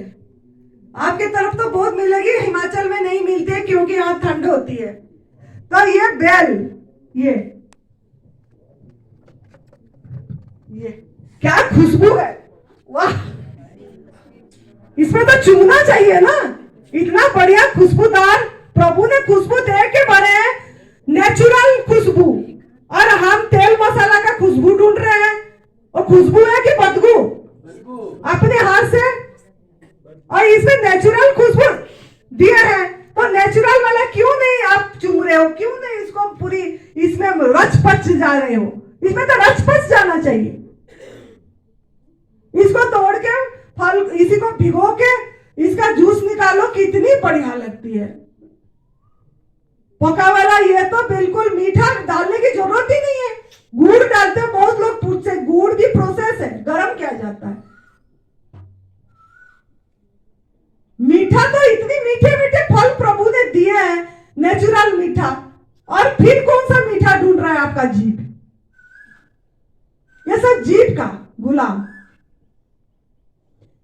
A: आपके तरफ तो बहुत मिलेगी, हिमाचल में नहीं मिलती है क्योंकि यहाँ ठंड होती है। तो ये बेल, ये क्या खुशबू है, वाह। इसमें तो चूना चाहिए ना, इतना बढ़िया खुशबूदार प्रभु ने खुशबू दे के बने, नेचुरल खुशबू। और हम तेल मसाला का खुशबू ढूंढ रहे हैं, और खुशबू है कि बदबू अपने हाथ से। और इसमें नेचुरल खुशबू दिए हैं, तो नेचुरल वाला क्यों नहीं आप चूम रहे हो, क्यों नहीं इसको पूरी इसमें रच पच जा रहे हो। इसमें तो रच पच जाना चाहिए। इसको तोड़ के फल, इसी को भिगो के इसका जूस निकालो, कितनी बढ़िया लगती है। पका वाला ये तो बिल्कुल मीठा डालने की जरूरत ही नहीं है। गुड़ डालते हैं, बहुत लोग पूछते हैं, गुड़ भी प्रोसेस है, गर्म किया जाता है। मीठा तो इतनी मीठे मीठे फल प्रभु ने दिए हैं, नेचुरल मीठा। और फिर कौन सा मीठा ढूंढ रहा है आपका जीभ, ये सब जीभ का गुलाम।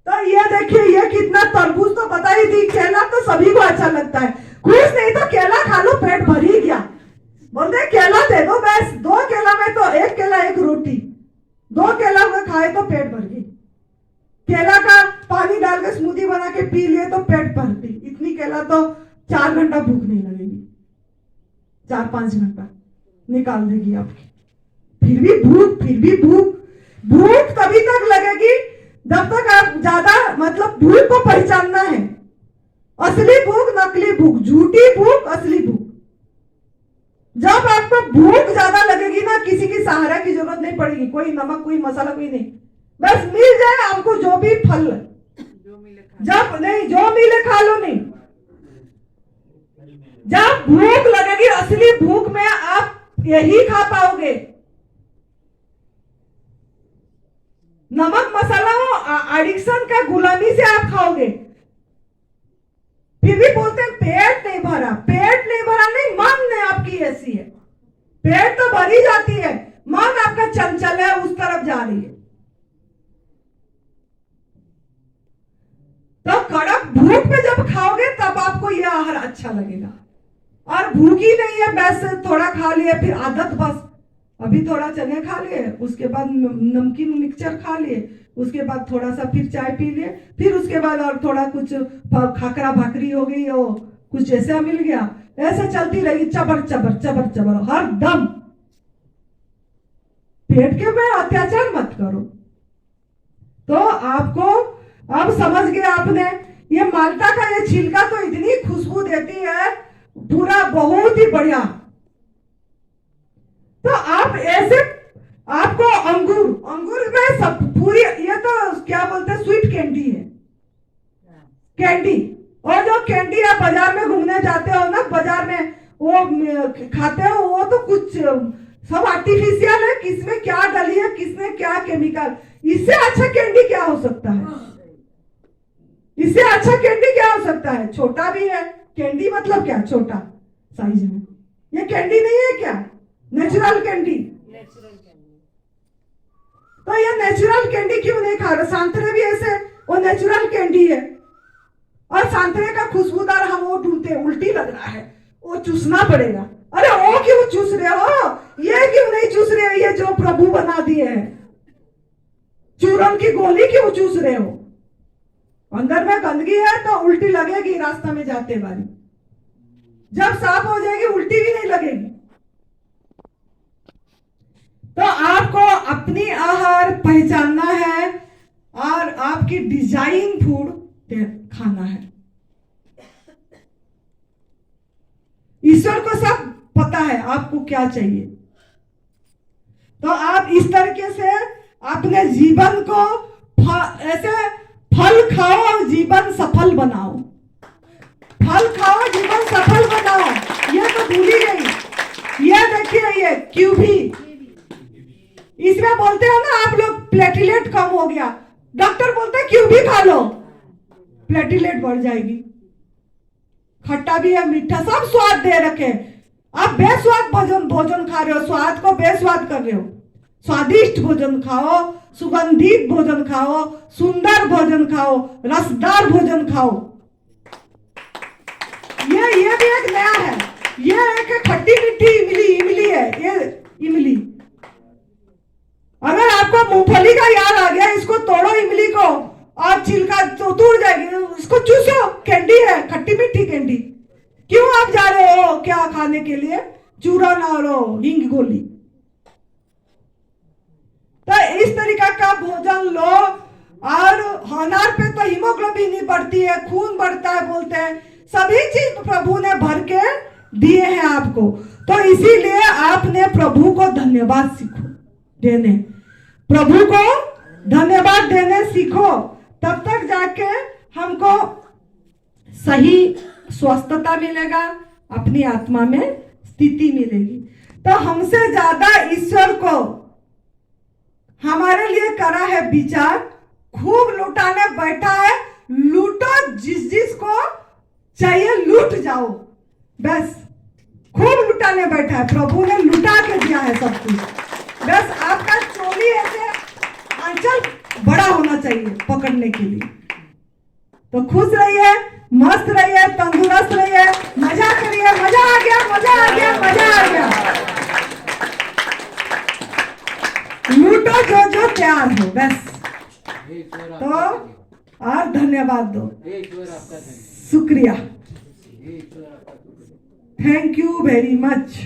A: तो ये देखिए, ये कितना तरबूज तो बता ही दी, केला तो सभी को अच्छा लगता है। कुछ नहीं तो केला खा लो, पेट भर ही गया। बोलते केला दे दो, बस 2 केला में तो 1 केला 1 रोटी, 2 केला में खाए तो पेट भर गई। केला का पानी डाल के स्मूदी बना के पी लिए तो पेट भरती। इतनी केला तो 4 घंटा भूख नहीं लगेगी, 4-5 घंटा निकाल देगी आपकी। फिर भी भूख, फिर भी भूख। भूख तभी तक लगेगी जब तक आप ज्यादा, मतलब भूख को पहचानना है। असली भूख, नकली भूख, झूठी भूख, असली भूख। जब आपको भूख ज्यादा लगेगी ना, किसी की सहारा की जरूरत नहीं पड़ेगी, कोई नमक, कोई मसाला, कोई नहीं, बस मिल जाए आपको जो भी फल, जब नहीं जो मिले खा लो। नहीं, जब भूख लगेगी, असली भूख में आप यही खा पाओगे। नमक मसाला हो, एडिक्शन का गुलामी से आप खाओगे। फिर भी बोलते हैं पेट नहीं भरा, पेट नहीं भरा नहीं, मन ने आपकी ऐसी है। पेट तो भरी जाती है, मन आपका चंचल है, उस तरफ जा रही है। तो कड़क भूख में जब खाओगे तब आपको यह आहार अच्छा लगेगा। और भूखी नहीं है, बस थोड़ा खा लिए, फिर आदत, बस अभी थोड़ा चने खा लिए, उसके बाद नमकीन मिक्सचर खा लिए, उसके बाद थोड़ा सा फिर चाय पी लिए, फिर उसके बाद और थोड़ा कुछ खाकरा भाकरी हो गई, और कुछ ऐसा मिल गया, ऐसे चलती रही, चबर चबर चबर चबर हर दम। पेट के में अत्याचार मत करो। तो आपको अब समझ गए आपने, ये माल्टा का ये छिलका तो इतनी खुशबू देती है, पूरा बहुत ही बढ़िया। तो आप ऐसे, आपको अंगूर, अंगूर में सब पूरी, ये तो क्या बोलते हैं, स्वीट कैंडी है, कैंडी। और जो कैंडी आप बाजार में घूमने जाते हो ना, बाजार में वो खाते हो, वो तो कुछ सब आर्टिफिशियल है, किसमें क्या डली है, किसने क्या केमिकल। इससे अच्छा कैंडी क्या हो सकता है, इससे अच्छा कैंडी क्या हो सकता है। छोटा भी है कैंडी, मतलब क्या, छोटा साइज में। ये कैंडी नहीं है क्या, नेचुरल कैंडी। तो ये नेचुरल कैंडी क्यों नहीं खा रहे। संतरे भी ऐसे, वो नेचुरल कैंडी है। और संतरे का खुशबूदार हम वो ढूंढते हैं, उल्टी लग रहा है, वो चूसना पड़ेगा। अरे वो क्यों चूस रहे हो, ये क्यों नहीं चूस रहे हो, ये जो प्रभु बना दिए हैं, चूरन की गोली क्यों चूस रहे हो। अंदर में गंदगी है तो उल्टी लगेगी, रास्ता में जाते बारी। जब साफ हो जाएगी उल्टी भी नहीं लगेगी। तो आपको अपनी आहार पहचानना है और आपकी डिजाइन फूड खाना है। ईश्वर को सब पता है, आपको क्या चाहिए। तो आप इस तरीके से अपने जीवन को ऐसे फल खाओ और जीवन सफल बनाओ। फल खाओ, जीवन सफल बनाओ। ये तो भूल ही गई। ये देखिए, ये क्यूबी, इसमें बोलते हैं ना आप लोग प्लेटलेट कम हो गया, डॉक्टर बोलते हैं क्यूबी खा लो, प्लेटलेट बढ़ जाएगी। खट्टा भी है, मीठा, सब स्वाद दे रखे। आप बेस्वाद भोजन खा रहे हो, स्वाद को बेस्वाद कर रहे हो। स्वादिष्ट भोजन खाओ, सुगंधित भोजन खाओ, सुंदर भोजन खाओ, रसदार भोजन खाओ। ये भी एक नया है। ये एक खट्टी मीठी इमली है। ये इमली, अगर आपको मूंगफली का याद आ गया, इसको तोड़ो इमली को और छिलका तो टूट जाएगी, इसको चूसो। कैंडी है, खट्टी मीठी कैंडी। क्यों आप जा रहे हो क्या खाने के लिए? चूरन और हिंग गोली। तो इस तरीका का भोजन लो। और अनार पे तो हीमोग्लोबिन ही बढ़ती है, खून बढ़ता है बोलते हैं। सभी चीज प्रभु ने भर के दिए हैं आपको। तो इसीलिए आपने प्रभु को धन्यवाद सीखो देने, प्रभु को धन्यवाद देने सीखो। तब तक जाके हमको सही स्वस्थता मिलेगा, अपनी आत्मा में स्थिति मिलेगी। तो हमसे ज्यादा ईश्वर को हमारे लिए करा है विचार, खूब लुटाने बैठा है। लूटो, जिस को चाहिए लूट जाओ, बस। खूब लुटाने बैठा है, प्रभु ने लुटा के दिया है सब कुछ। बस आपका चोली ऐसे आंचल बड़ा होना चाहिए पकड़ने के लिए। तो खुश रहिए, मस्त रहिए, तंदुरुस्त रहिए, मजा करिए। मजा आ गया, मजा आ गया, मजा आ गया। लूटो जो प्यार हो, बस। तो और धन्यवाद दो, शुक्रिया, थैंक यू वेरी मच।